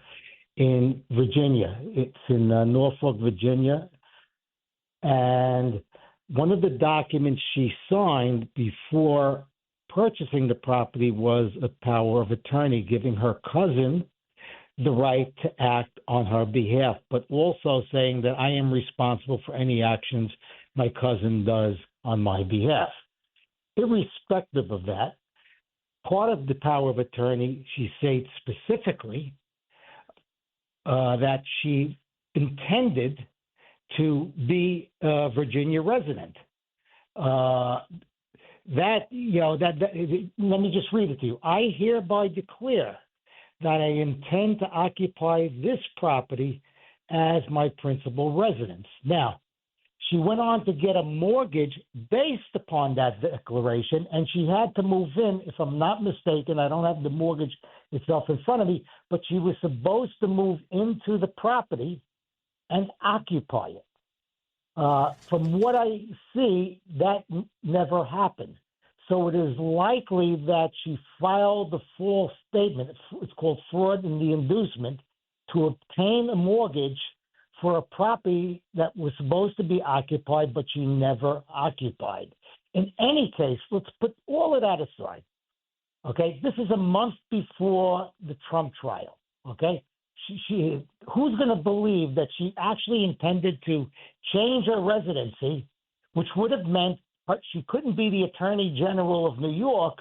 in Virginia. It's in Norfolk, Virginia. And one of the documents she signed before purchasing the property was a power of attorney giving her cousin the right to act on her behalf, but also saying that I am responsible for any actions my cousin does on my behalf. Irrespective of that, part of the power of attorney, she states specifically that she intended to be a Virginia resident. Let me just read it to you. I hereby declare that I intend to occupy this property as my principal residence. Now, she went on to get a mortgage based upon that declaration, and she had to move in, if I'm not mistaken. I don't have the mortgage itself in front of me, but she was supposed to move into the property and occupy it. From what I see, that never happened. So it is likely that she filed the false statement, it's called fraud in the inducement, to obtain a mortgage for a property that was supposed to be occupied, but she never occupied. In any case, let's put all of that aside. Okay, this is a month before the Trump trial. Okay, who's going to believe that she actually intended to change her residency, which would have meant she couldn't be the Attorney General of New York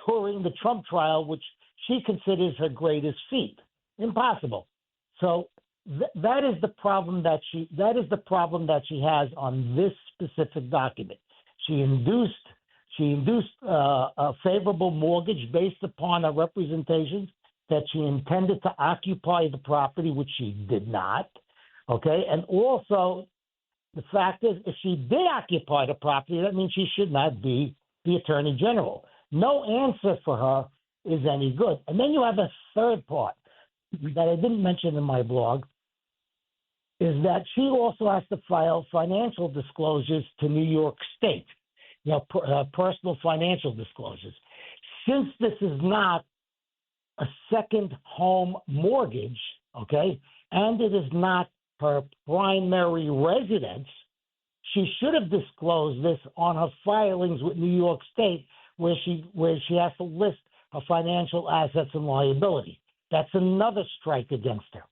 during the Trump trial, which she considers her greatest feat? Impossible. So that is the problem that she has on this specific document. She induced a favorable mortgage based upon her representations that she intended to occupy the property, which she did not. Okay, and also the fact is, if she did occupy the property, that means she should not be the Attorney General. No answer for her is any good. And then you have a third part that I didn't mention in my blog, is that she also has to file financial disclosures to New York State, personal financial disclosures. Since this is not a second home mortgage, okay, and it is not her primary residence, she should have disclosed this on her filings with New York State, where she has to list her financial assets and liability. That's another strike against her.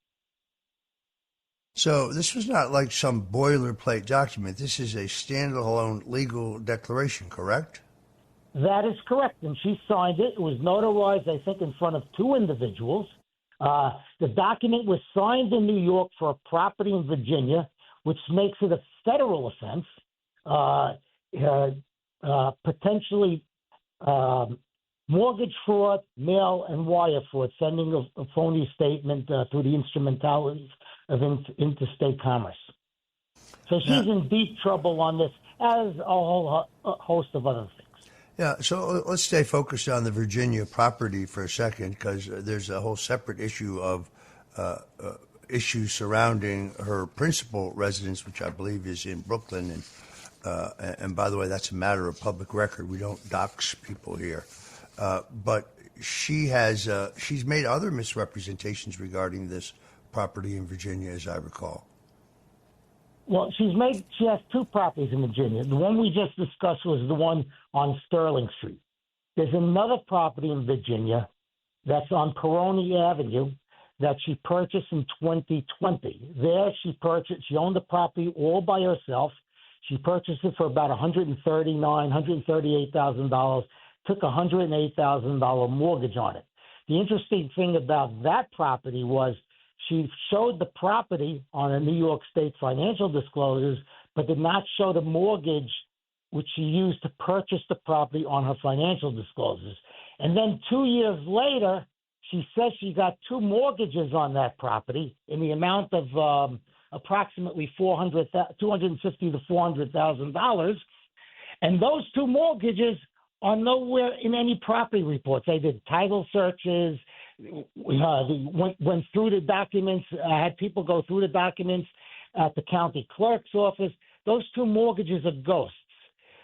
So this was not like some boilerplate document. This is a standalone legal declaration, correct? That is correct, and she signed it. It was notarized, I think, in front of two individuals. The document was signed in New York for a property in Virginia, which makes it a federal offense, potentially mortgage fraud, mail and wire fraud, sending a phony statement through the instrumentalities of interstate commerce. So she's in deep trouble on this, as a whole host of other things. Yeah, so let's stay focused on the Virginia property for a second, because there's a whole separate issue of issues surrounding her principal residence, which I believe is in Brooklyn. And by the way, that's a matter of public record. We don't dox people here. But she's made other misrepresentations regarding this property in Virginia, as I recall. Well, she has two properties in Virginia. The one we just discussed was the one on Sterling Street. There's another property in Virginia that's on Caroni Avenue that she purchased in 2020. There she owned the property all by herself. She purchased it for about $138,000, took a $108,000 mortgage on it. The interesting thing about that property was she showed the property on a New York State financial disclosures, but did not show the mortgage which she used to purchase the property on her financial disclosures. And then 2 years later, she says she got two mortgages on that property in the amount of approximately $250,000 to $400,000, and those two mortgages are nowhere in any property reports. They did title searches. Went through the documents. Had people go through the documents at the county clerk's office. Those two mortgages are ghosts.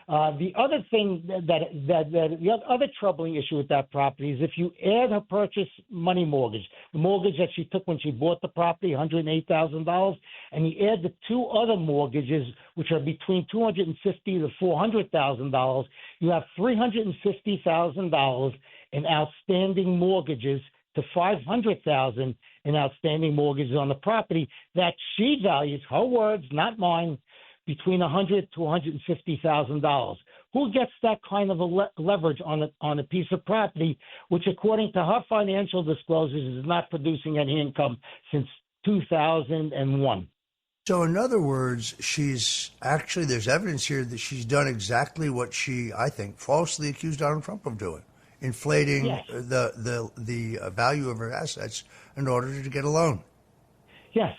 The other thing the other troubling issue with that property is if you add her purchase money mortgage, the mortgage that she took when she bought the property, $108,000, and you add the two other mortgages, which are between $250,000 to $400,000, you have $350,000 in outstanding mortgages to $500,000 in outstanding mortgages on the property that she values, her words, not mine, between $100,000 to $150,000. Who gets that kind of a leverage on a piece of property, which, according to her financial disclosures, is not producing any income since 2001? So, in other words, there's evidence here that she's done exactly what she, I think, falsely accused Donald Trump of doing, inflating the value of her assets in order to get a loan. Yes.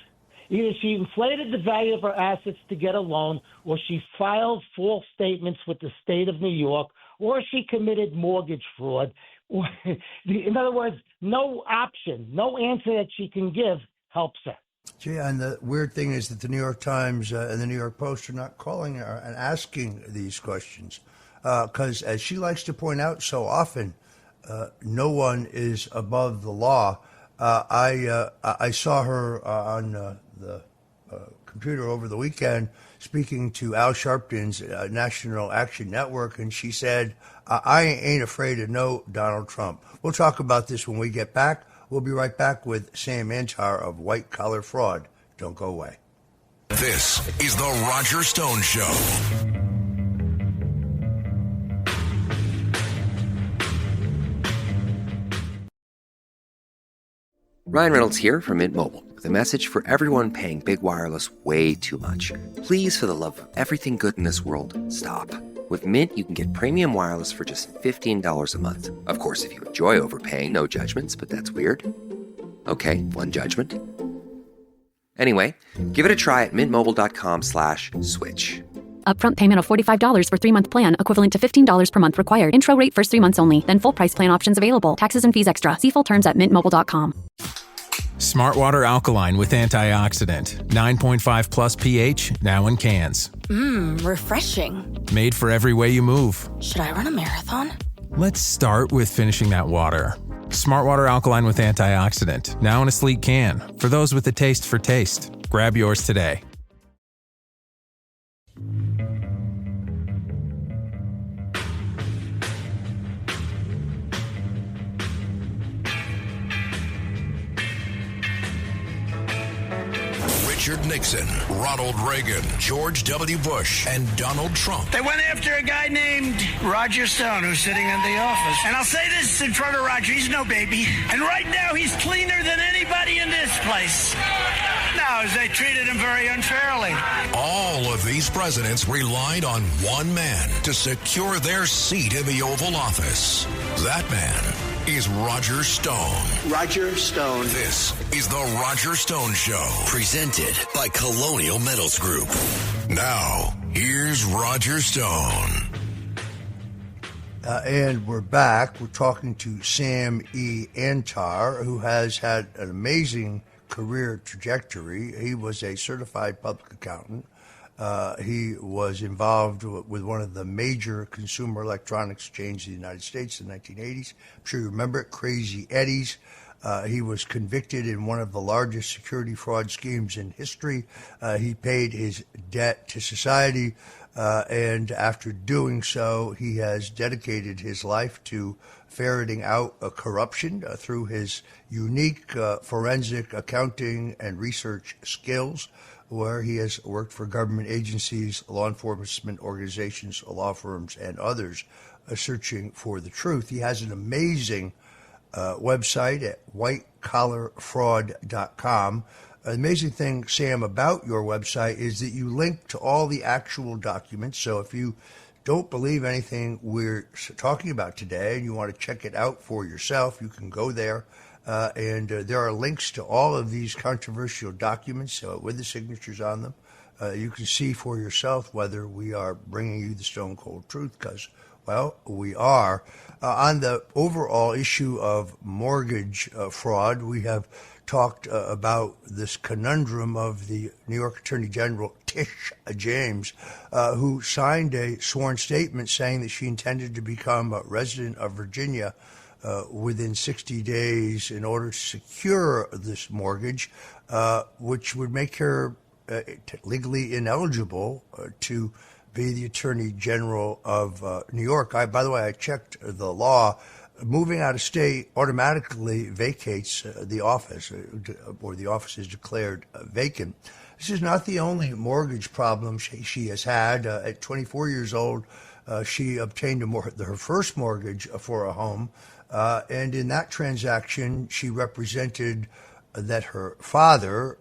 Either she inflated the value of her assets to get a loan, or she filed false statements with the state of New York, or she committed mortgage fraud. In other words, no option, no answer that she can give helps her. Yeah, and the weird thing is that the New York Times and the New York Post are not calling her and asking these questions. Because, as she likes to point out so often, no one is above the law. I saw her on the computer over the weekend speaking to Al Sharpton's National Action Network, and she said, I ain't afraid of no Donald Trump. We'll talk about this when we get back. We'll be right back with Sam Antar of White Collar Fraud. Don't go away. This is The Roger Stone Show. Ryan Reynolds here from Mint Mobile with a message for everyone paying big wireless way too much. Please, for the love of everything good in this world, stop. With Mint, you can get premium wireless for just $15 a month. Of course, if you enjoy overpaying, no judgments, but that's weird. Okay, one judgment. Anyway, give it a try at mintmobile.com/switch. Upfront payment of $45 for 3-month plan, equivalent to $15 per month required. Intro rate first 3 months only. Then full price plan options available. Taxes and fees extra. See full terms at mintmobile.com. Smartwater Alkaline with antioxidant. 9.5 plus pH, now in cans. Refreshing. Made for every way you move. Should I run a marathon? Let's start with finishing that water. Smartwater Alkaline with antioxidant, now in a sleek can. For those with a taste for taste. Grab yours today. Richard Nixon, Ronald Reagan, George W. Bush, and Donald Trump. They went after a guy named Roger Stone, who's sitting in the office. And I'll say this in front of Roger, he's no baby. And right now, he's cleaner than anybody in this place. No, they treated him very unfairly. All of these presidents relied on one man to secure their seat in the Oval Office. That man is Roger Stone. Roger Stone. This is the Roger Stone Show, presented by Colonial Metals Group. Now, here's Roger Stone. And we're back. We're talking to Sam E. Antar, who has had an amazing career trajectory. He was a certified public accountant. He was involved with one of the major consumer electronics chains in the United States in the 1980s. I'm sure you remember it, Crazy Eddie's. He was convicted in one of the largest security fraud schemes in history. He paid his debt to society, and after doing so, he has dedicated his life to ferreting out corruption through his unique forensic accounting and research skills, where he has worked for government agencies, law enforcement organizations, law firms, and others searching for the truth. He has an amazing website at whitecollarfraud.com. The amazing thing, Sam, about your website is that you link to all the actual documents. So if you don't believe anything we're talking about today and you want to check it out for yourself, you can go there. And there are links to all of these controversial documents with the signatures on them. You can see for yourself whether we are bringing you the stone cold truth, because, well, we are. On the overall issue of mortgage fraud, we have talked about this conundrum of the New York Attorney General, Tish James, who signed a sworn statement saying that she intended to become a resident of Virginia within 60 days in order to secure this mortgage, which would make her legally ineligible to be the Attorney General of New York. By the way, I checked the law. Moving out of state automatically vacates the office, or the office is declared vacant. This is not the only mortgage problem she has had. At 24 years old, she obtained her first mortgage for a home. And in that transaction, she represented that her father,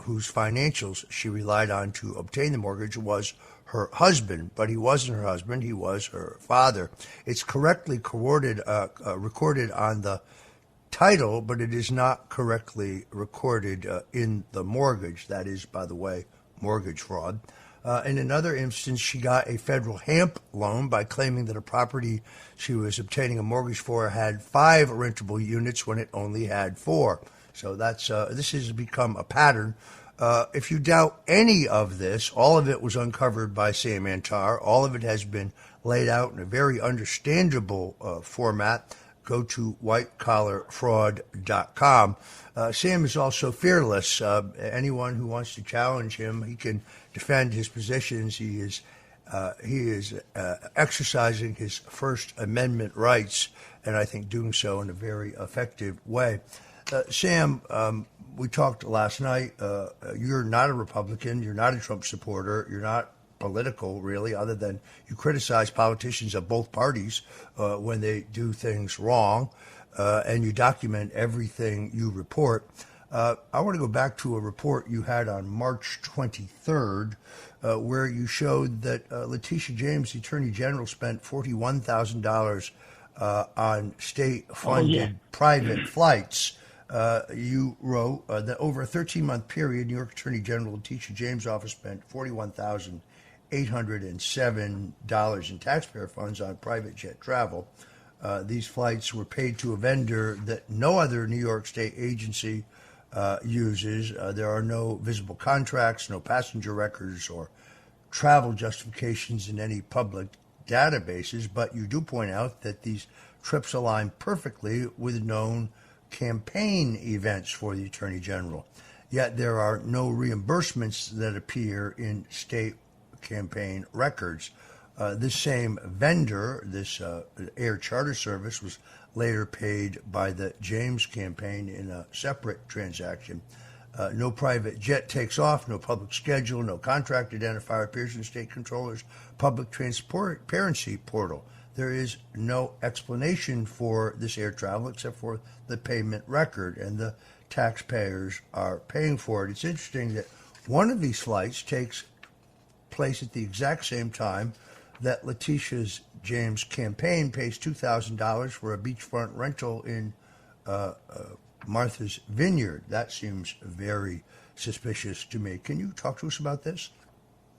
whose financials she relied on to obtain the mortgage, was her husband, but he wasn't her husband, he was her father. It's correctly recorded on the title, but it is not correctly recorded in the mortgage. That is, by the way, mortgage fraud. In another instance, she got a federal HAMP loan by claiming that a property she was obtaining a mortgage for had 5 rentable units when it only had 4. So this has become a pattern. If you doubt any of this, all of it was uncovered by Sam Antar. All of it has been laid out in a very understandable format. Go to whitecollarfraud.com. Sam is also fearless. Anyone who wants to challenge him, he can defend his positions. He is exercising his First Amendment rights, and I think doing so in a very effective way. Sam, we talked last night. You're not a Republican. You're not a Trump supporter. You're not political, really, other than you criticize politicians of both parties when they do things wrong, and you document everything you report. I want to go back to a report you had on March 23rd, where you showed that Letitia James, the Attorney General, spent $41,000 on state-funded private flights. You wrote that over a 13-month period, New York Attorney General Letitia James' office spent $41,807 in taxpayer funds on private jet travel. These flights were paid to a vendor that no other New York State agency uses. There are no visible contracts, no passenger records, or travel justifications in any public databases, but you do point out that these trips align perfectly with known campaign events for the Attorney General. Yet there are no reimbursements that appear in state campaign records. This same vendor, this air charter service, was later paid by the James campaign in a separate transaction. No private jet takes off, no public schedule, no contract identifier appears in state controller's public transparency portal. There is no explanation for this air travel except for the payment record, and the taxpayers are paying for it. It's interesting that one of these flights takes place at the exact same time that Letitia James' campaign pays $2,000 for a beachfront rental in Martha's Vineyard. That seems very suspicious to me. Can you talk to us about this?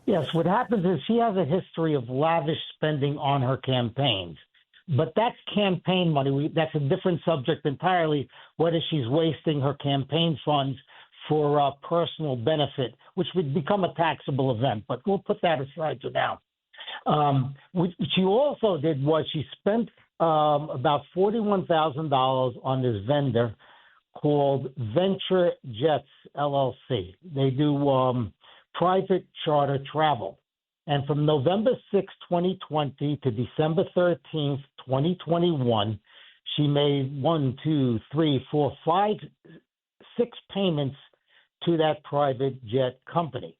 Yes, what happens is she has a history of lavish spending on her campaigns. But that's campaign money. That's a different subject entirely, whether she's wasting her campaign funds for personal benefit, which would become a taxable event. But we'll put that aside for now. What she also did was she spent about $41,000 on this vendor called Venture Jets, LLC. They do private charter travel. And from November 6, 2020 to December 13th, 2021, she made 6 payments to that private jet company.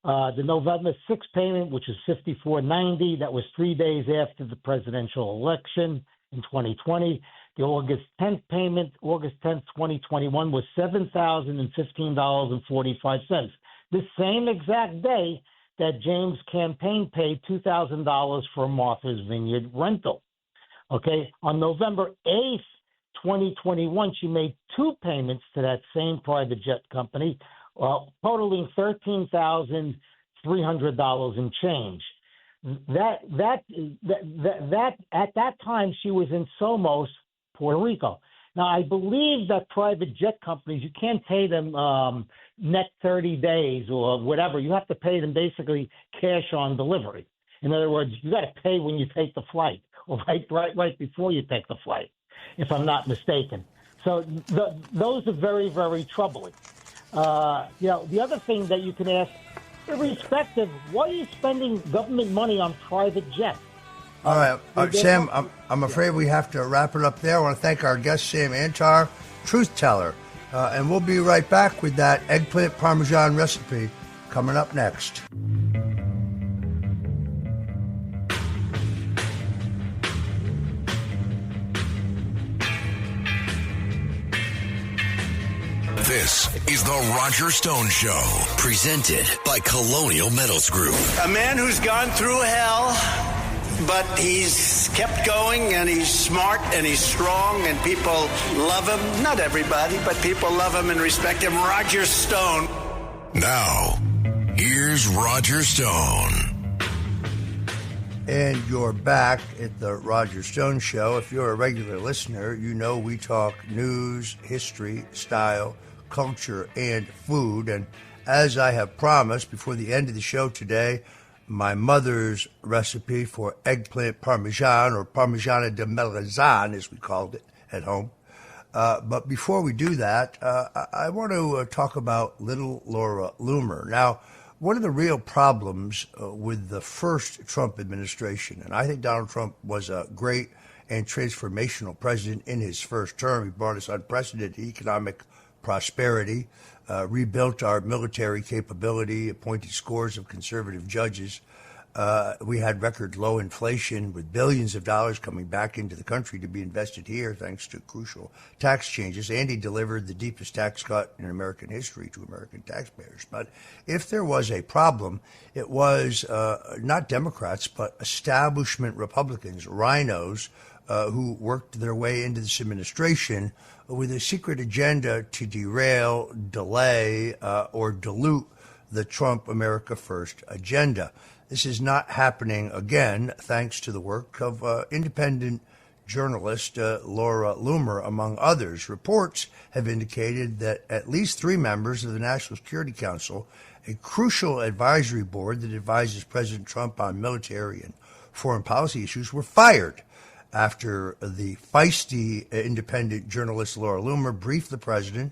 The November 6th payment, which is $54.90, that was 3 days after the presidential election in 2020. The August 10th payment, August 10th, 2021, was $7,015.45. The same exact day that James' campaign paid $2,000 for Martha's Vineyard rental. Okay, on November 8th, 2021, she made 2 payments to that same private jet company, totaling $13,300 in change. That at that time she was in Somos, Puerto Rico. Now I believe that private jet companies, you can't pay them net 30 days or whatever. You have to pay them basically cash on delivery. In other words, you got to pay when you take the flight, or right before you take the flight, if I'm not mistaken. So those are very, very troubling. The other thing that you can ask, irrespective, why are you spending government money on private jets? All right, Sam, I'm afraid we have to wrap it up there. I want to thank our guest, Sam Antar, truth teller. And we'll be right back with that eggplant Parmesan recipe coming up next. This is the Roger Stone Show, presented by Colonial Metals Group. A man who's gone through hell, but he's kept going, and he's smart, and he's strong, and people love him. Not everybody, but people love him and respect him. Roger Stone. Now, here's Roger Stone. And you're back at the Roger Stone Show. If you're a regular listener, you know we talk news, history, style, culture, and food. And as I have promised, before the end of the show today, my mother's recipe for eggplant parmesan, or parmigiana di melanzane, as we called it at home. But before we do that, I want to talk about little Laura Loomer. Now, one of the real problems with the first Trump administration, and I think Donald Trump was a great and transformational president in his first term. He brought us unprecedented economic prosperity, rebuilt our military capability, appointed scores of conservative judges. We had record low inflation with billions of dollars coming back into the country to be invested here thanks to crucial tax changes. And he delivered the deepest tax cut in American history to American taxpayers. But if there was a problem, it was not Democrats, but establishment Republicans, rhinos, who worked their way into this administration with a secret agenda to derail, delay, or dilute the Trump America First agenda. This is not happening again, thanks to the work of independent journalist Laura Loomer, among others. Reports have indicated that at least 3 members of the National Security Council, a crucial advisory board that advises President Trump on military and foreign policy issues, were fired after the feisty independent journalist Laura Loomer briefed the president,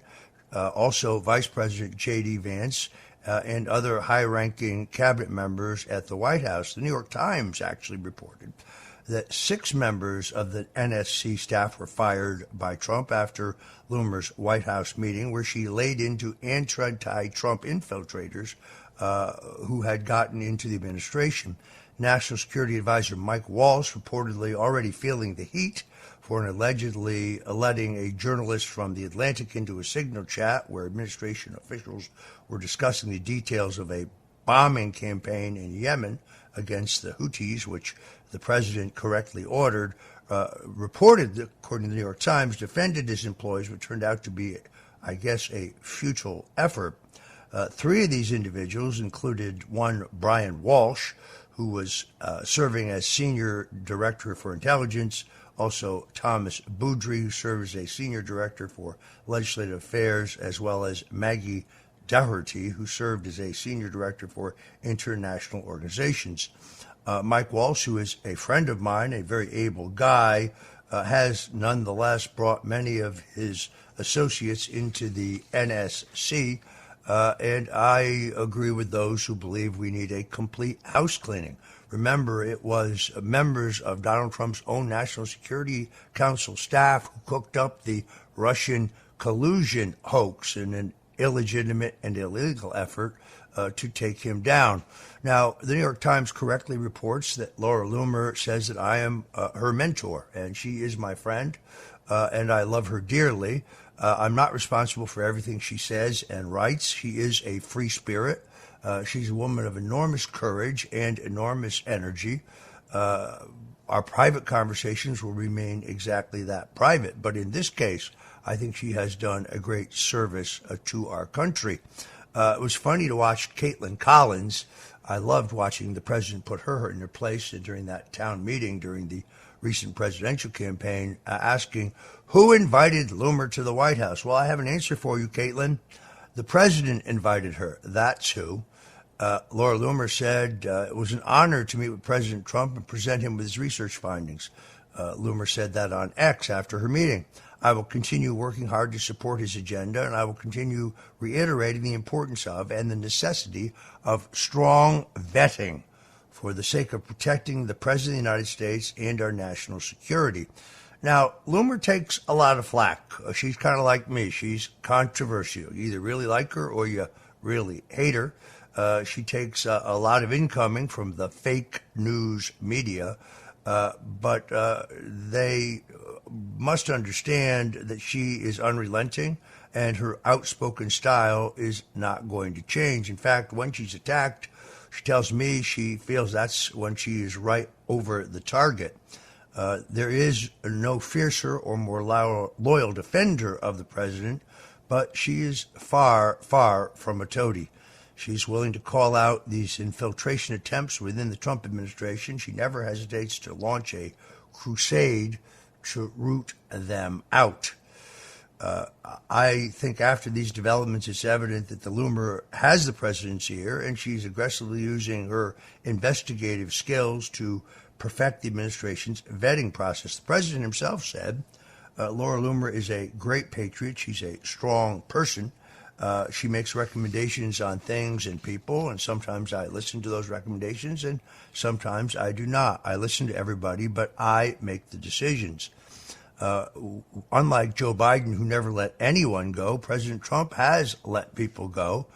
also Vice President J.D. Vance, and other high-ranking cabinet members at the White House. The New York Times actually reported that 6 members of the NSC staff were fired by Trump after Loomer's White House meeting, where she laid into anti-Trump infiltrators who had gotten into the administration. National Security Advisor Mike Waltz reportedly already feeling the heat for allegedly letting a journalist from The Atlantic into a Signal chat where administration officials were discussing the details of a bombing campaign in Yemen against the Houthis, which the president correctly ordered, reported, according to the New York Times, defended his employees, which turned out to be, I guess, a futile effort. 3 of these individuals included one, Brian Walsh, who was serving as Senior Director for Intelligence, also Thomas Boudry, who served as a Senior Director for Legislative Affairs, as well as Maggie Doherty, who served as a Senior Director for International Organizations. Mike Walsh, who is a friend of mine, a very able guy, has nonetheless brought many of his associates into the NSC, and I agree with those who believe we need a complete house cleaning. Remember, it was members of Donald Trump's own National Security Council staff who cooked up the Russian collusion hoax in an illegitimate and illegal effort to take him down. Now, the New York Times correctly reports that Laura Loomer says that I am her mentor, and she is my friend, and I love her dearly. I'm not responsible for everything she says and writes. She is a free spirit. She's a woman of enormous courage and enormous energy. Our private conversations will remain exactly that, private. But in this case, I think she has done a great service to our country. It was funny to watch Caitlin Collins. I loved watching the president put her in her place during that town meeting during the recent presidential campaign, asking, who invited Loomer to the White House? Well, I have an answer for you, Caitlin. The president invited her. That's who. Laura Loomer said, it was an honor to meet with President Trump and present him with his research findings. Loomer said that on X after her meeting. I will continue working hard to support his agenda, and I will continue reiterating the importance of and the necessity of strong vetting for the sake of protecting the President of the United States and our national security. Now, Loomer takes a lot of flack. She's kind of like me. She's controversial. You either really like her or you really hate her. She takes a lot of incoming from the fake news media, but they must understand that she is unrelenting and her outspoken style is not going to change. In fact, when she's attacked, she tells me she feels that's when she is right over the target. There is no fiercer or more loyal defender of the president, but she is far, far from a toady. She's willing to call out these infiltration attempts within the Trump administration. She never hesitates to launch a crusade to root them out. I think after these developments, it's evident that the Loomer has the president's ear, and she's aggressively using her investigative skills to perfect the administration's vetting process. The president himself said Laura Loomer is a great patriot. She's a strong person. She makes recommendations on things and people, and sometimes I listen to those recommendations, and sometimes I do not. I listen to everybody, but I make the decisions. Unlike Joe Biden, who never let anyone go, President Trump has let people go.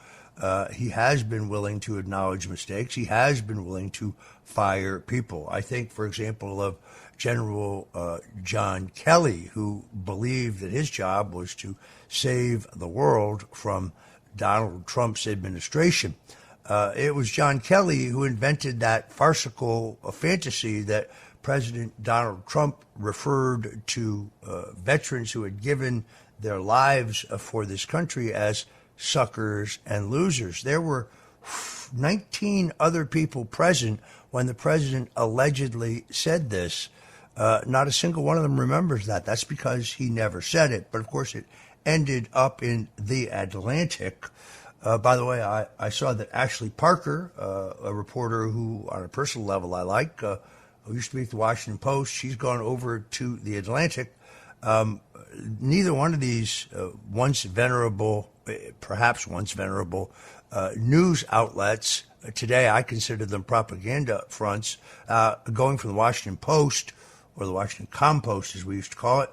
He has been willing to acknowledge mistakes. He has been willing to fire people. I think, for example, of General John Kelly, who believed that his job was to save the world from Donald Trump's administration. It was John Kelly who invented that farcical fantasy that President Donald Trump referred to veterans who had given their lives for this country as suckers and losers. There were 19 other people present when the president allegedly said this. Not a single one of them remembers that. That's because he never said it. But, of course, it ended up in The Atlantic. By the way, I saw that Ashley Parker, a reporter who, on a personal level, I like, who used to be at the Washington Post, she's gone over to The Atlantic. Neither one of these perhaps once venerable news outlets Today, I consider them propaganda fronts. Going from the Washington Post, or the Washington Compost, as we used to call it,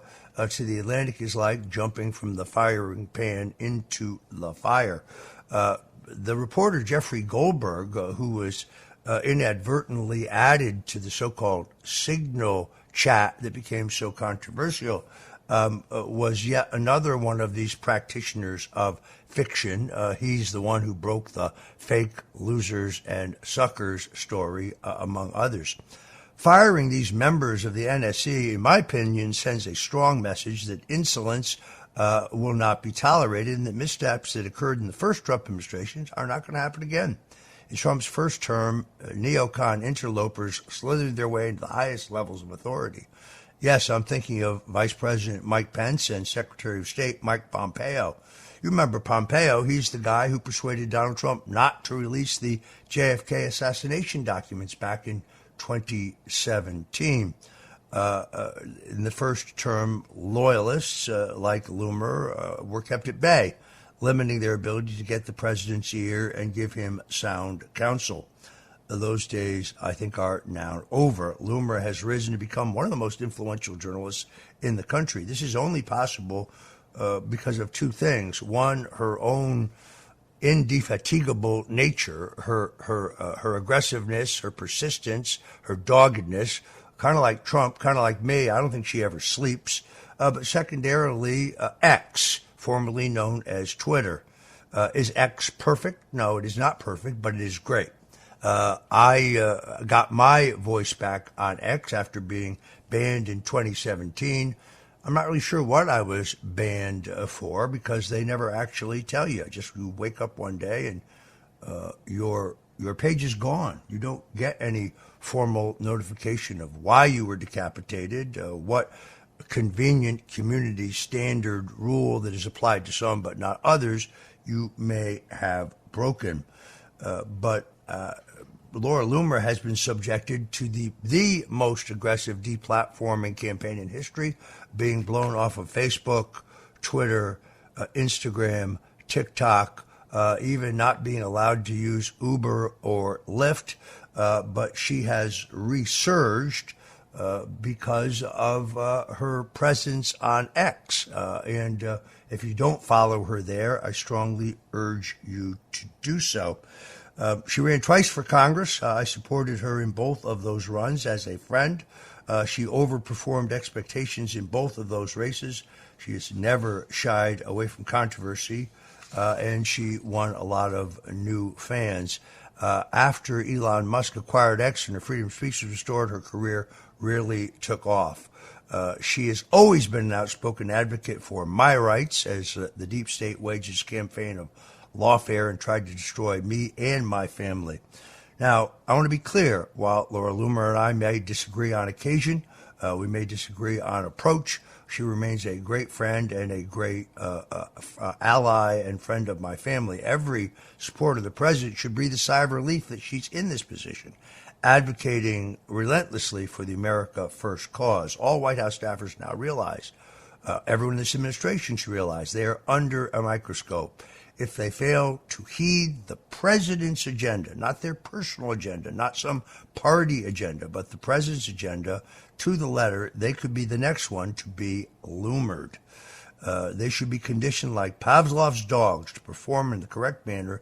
to the Atlantic is like jumping from the firing pan into the fire. The reporter Jeffrey Goldberg, who was inadvertently added to the so-called Signal chat that became so controversial, was yet another one of these practitioners of fiction. He's the one who broke the fake losers and suckers story, among others. Firing these members of the NSC, in my opinion, sends a strong message that insolence will not be tolerated and that missteps that occurred in the first Trump administration are not going to happen again. In Trump's first term, neocon interlopers slithered their way into the highest levels of authority. Yes, I'm thinking of Vice President Mike Pence and Secretary of State Mike Pompeo. You remember Pompeo, he's the guy who persuaded Donald Trump not to release the JFK assassination documents back in 2017. In the first term, loyalists like Loomer were kept at bay, limiting their ability to get the president's ear and give him sound counsel. Those days, I think, are now over. Loomer has risen to become one of the most influential journalists in the country. This is only possible because of two things. One, her own indefatigable nature, her aggressiveness, her persistence, her doggedness, kind of like Trump, kind of like me. I don't think she ever sleeps. But secondarily, X, formerly known as Twitter. Is X perfect? No, it is not perfect, but it is great. I got my voice back on X after being banned in 2017. I'm not really sure what I was banned for because they never actually tell you. Just you wake up one day and your page is gone. You don't get any formal notification of why you were decapitated, what convenient community standard rule that is applied to some but not others you may have broken. But Laura Loomer has been subjected to the most aggressive deplatforming campaign in history, being blown off of Facebook, Twitter, Instagram, TikTok, even not being allowed to use Uber or Lyft. But she has resurged because of her presence on X. And if you don't follow her there, I strongly urge you to do so. She ran twice for Congress. I supported her in both of those runs as a friend. She overperformed expectations in both of those races. She has never shied away from controversy, and she won a lot of new fans. After Elon Musk acquired X and her freedom of speech was restored, her career really took off. She has always been an outspoken advocate for my rights as the deep state wages campaign of lawfare and tried to destroy me and my family. Now, I want to be clear. While Laura Loomer and I may disagree on occasion, we may disagree on approach, she remains a great friend and a great ally and friend of my family. Every supporter of the president should breathe a sigh of relief that she's in this position, advocating relentlessly for the America First cause. All White House staffers now realize, everyone in this administration should realize, they are under a microscope. If they fail to heed the president's agenda, not their personal agenda, not some party agenda, but the president's agenda to the letter, they could be the next one to be Loomered. They should be conditioned like Pavlov's dogs to perform in the correct manner,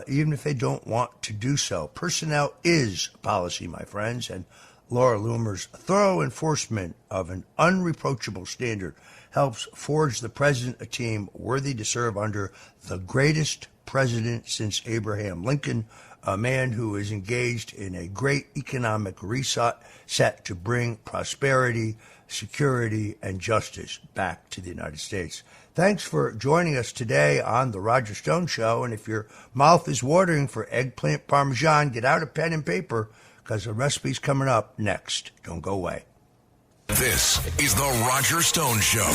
even if they don't want to do so. Personnel is policy, my friends, and Laura Loomer's thorough enforcement of an unreproachable standard helps forge the president a team worthy to serve under the greatest president since Abraham Lincoln, a man who is engaged in a great economic reset set to bring prosperity, security, and justice back to the United States. Thanks for joining us today on The Roger Stone Show. And if your mouth is watering for eggplant parmesan, get out a pen and paper because the recipe's coming up next. Don't go away. This is The Roger Stone Show.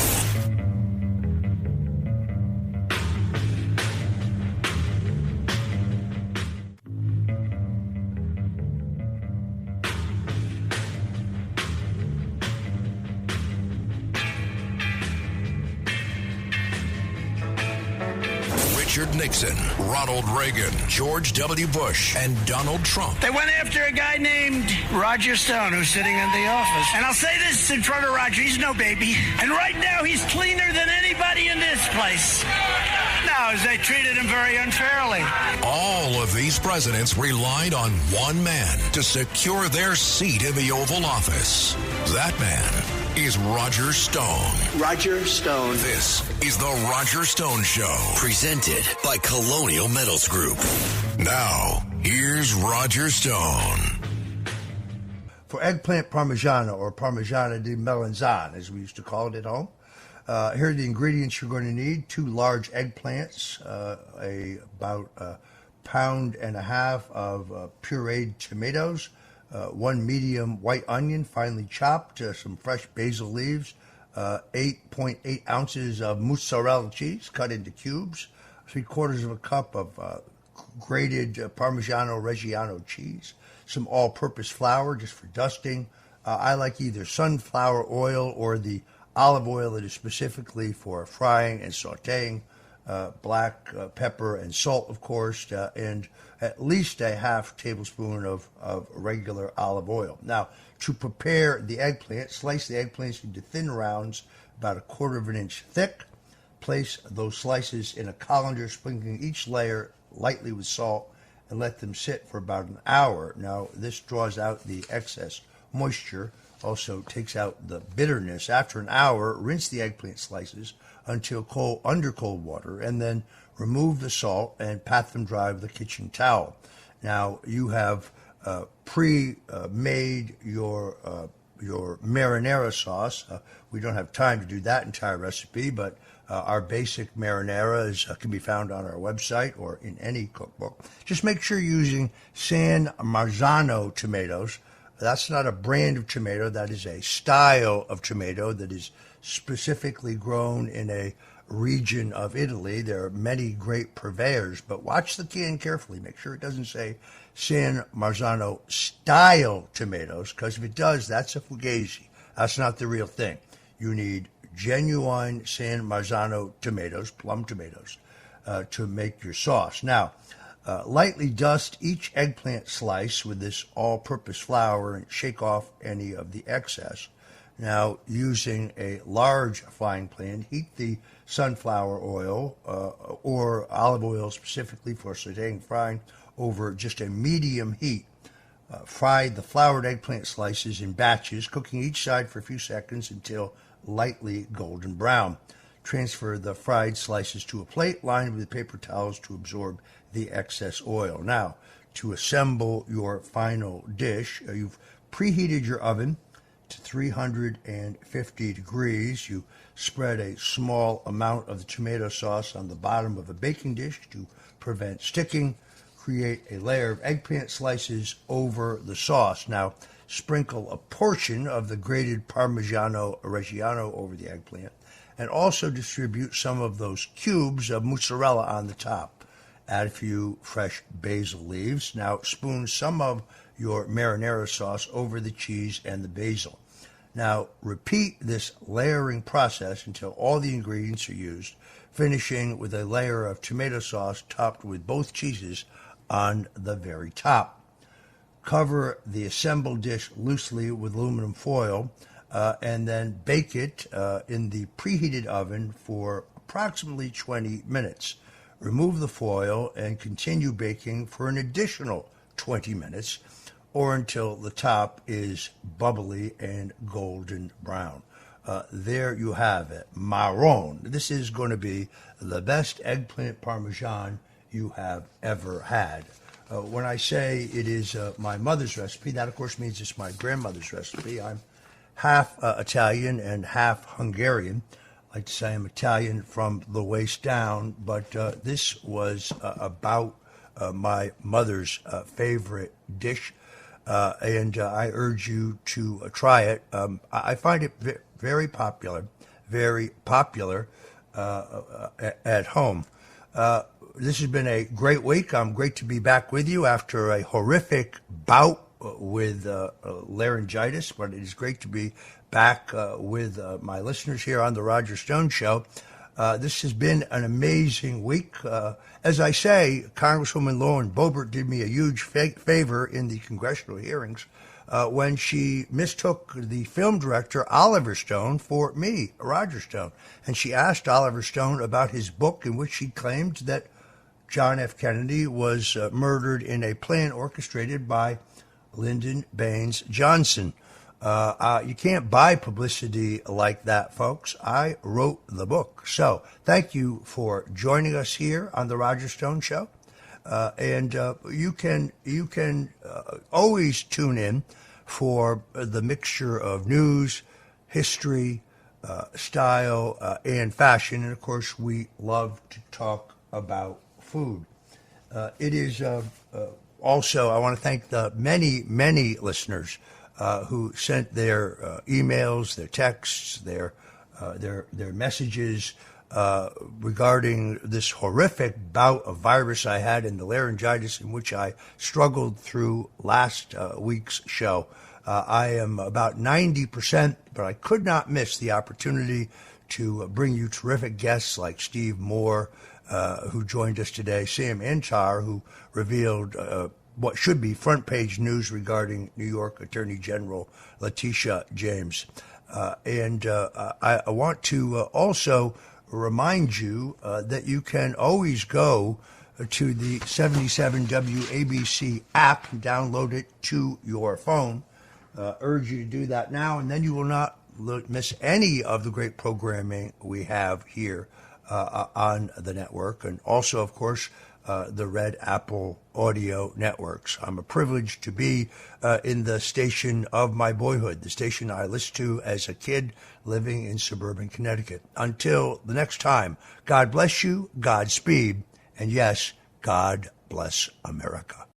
Richard Nixon, Ronald Reagan, George W. Bush, and Donald Trump. They went after a guy named Roger Stone, who's sitting in the office. And I'll say this in front of Roger, he's no baby. And right now, he's cleaner than anybody in this place. No, they treated him very unfairly. All of these presidents relied on one man to secure their seat in the Oval Office. That man is Roger Stone. Roger Stone. This is the Roger Stone Show, presented by Colonial Metals Group. Now, here's Roger Stone. For eggplant parmigiano, or parmigiana di melanzane, as we used to call it at home, here are the ingredients you're going to need. 2 large eggplants, about a pound and a half of pureed tomatoes, 1 medium white onion, finely chopped, some fresh basil leaves, 8.8 ounces of mozzarella cheese cut into cubes, 3/4 of a cup of grated Parmigiano Reggiano cheese, some all-purpose flour just for dusting. I like either sunflower oil or the olive oil that is specifically for frying and sautéing, black pepper and salt, of course, and at least a half tablespoon of regular olive oil. Now, to prepare the eggplant, slice the eggplants into thin rounds about 1/4 of an inch thick. Place those slices in a colander, sprinkling each layer lightly with salt, and let them sit for about an hour. Now, this draws out the excess moisture, also takes out the bitterness. After an hour, rinse the eggplant slices until under cold water, and then remove the salt and pat them dry with a kitchen towel. Now, you have pre-made your marinara sauce. We don't have time to do that entire recipe, but our basic marinara can be found on our website or in any cookbook. Just make sure you're using San Marzano tomatoes. That's not a brand of tomato. That is a style of tomato that is specifically grown in a region of Italy. There are many great purveyors, but watch the can carefully. Make sure it doesn't say San Marzano style tomatoes, because if it does, that's a fugazi. That's not the real thing. You need genuine San Marzano tomatoes, plum tomatoes, to make your sauce. Now, lightly dust each eggplant slice with this all-purpose flour and shake off any of the excess. Now, using a large frying pan, heat the sunflower oil or olive oil specifically for sautéing frying over just a medium heat. Fry the floured eggplant slices in batches, cooking each side for a few seconds until lightly golden brown. Transfer the fried slices to a plate lined with paper towels to absorb the excess oil. Now, to assemble your final dish, you've preheated your oven to 350 degrees. You spread a small amount of the tomato sauce on the bottom of a baking dish to prevent sticking. Create a layer of eggplant slices over the sauce. Now, sprinkle a portion of the grated Parmigiano Reggiano over the eggplant, and also distribute some of those cubes of mozzarella on the top. Add a few fresh basil leaves. Now, spoon some of your marinara sauce over the cheese and the basil. Now, repeat this layering process until all the ingredients are used, finishing with a layer of tomato sauce topped with both cheeses on the very top. Cover the assembled dish loosely with aluminum foil and then bake it in the preheated oven for approximately 20 minutes. Remove the foil and continue baking for an additional 20 minutes or until the top is bubbly and golden brown. There you have it, marron. This is going to be the best eggplant parmesan you have ever had. When I say it is my mother's recipe, that of course means it's my grandmother's recipe. I'm half Italian and half Hungarian. I like to say I'm Italian from the waist down, but this was about my mother's favorite dish, and I urge you to try it. I find it very popular at home. This has been a great week. I'm great to be back with you after a horrific bout with laryngitis, but it is great to be back with my listeners here on the Roger Stone Show. This has been an amazing week. As I say, Congresswoman Lauren Boebert did me a huge favor in the congressional hearings when she mistook the film director Oliver Stone for me, Roger Stone. And she asked Oliver Stone about his book in which he claimed that John F. Kennedy was murdered in a plan orchestrated by Lyndon Baines Johnson. You can't buy publicity like that, folks. I wrote the book. So thank you for joining us here on the Roger Stone Show. And you can always tune in for the mixture of news, history, style, and fashion. And, of course, we love to talk about food. It is also, I want to thank the many, many listeners who sent their emails, their texts, their messages regarding this horrific bout of virus I had in the laryngitis in which I struggled through last week's show. I am about 90%, but I could not miss the opportunity to bring you terrific guests like Steve Moore, who joined us today, Sam Antar, who revealed what should be front page news regarding New York Attorney General Letitia James. And I want to also remind you that you can always go to the 77 WABC app and download it to your phone. Urge you to do that now, and then you will not miss any of the great programming we have here on the network. And also, of course, the Red Apple Audio Networks. I'm a privilege to be in the station of my boyhood, the station I listened to as a kid living in suburban Connecticut. Until the next time, God bless you, Godspeed, and yes, God bless America.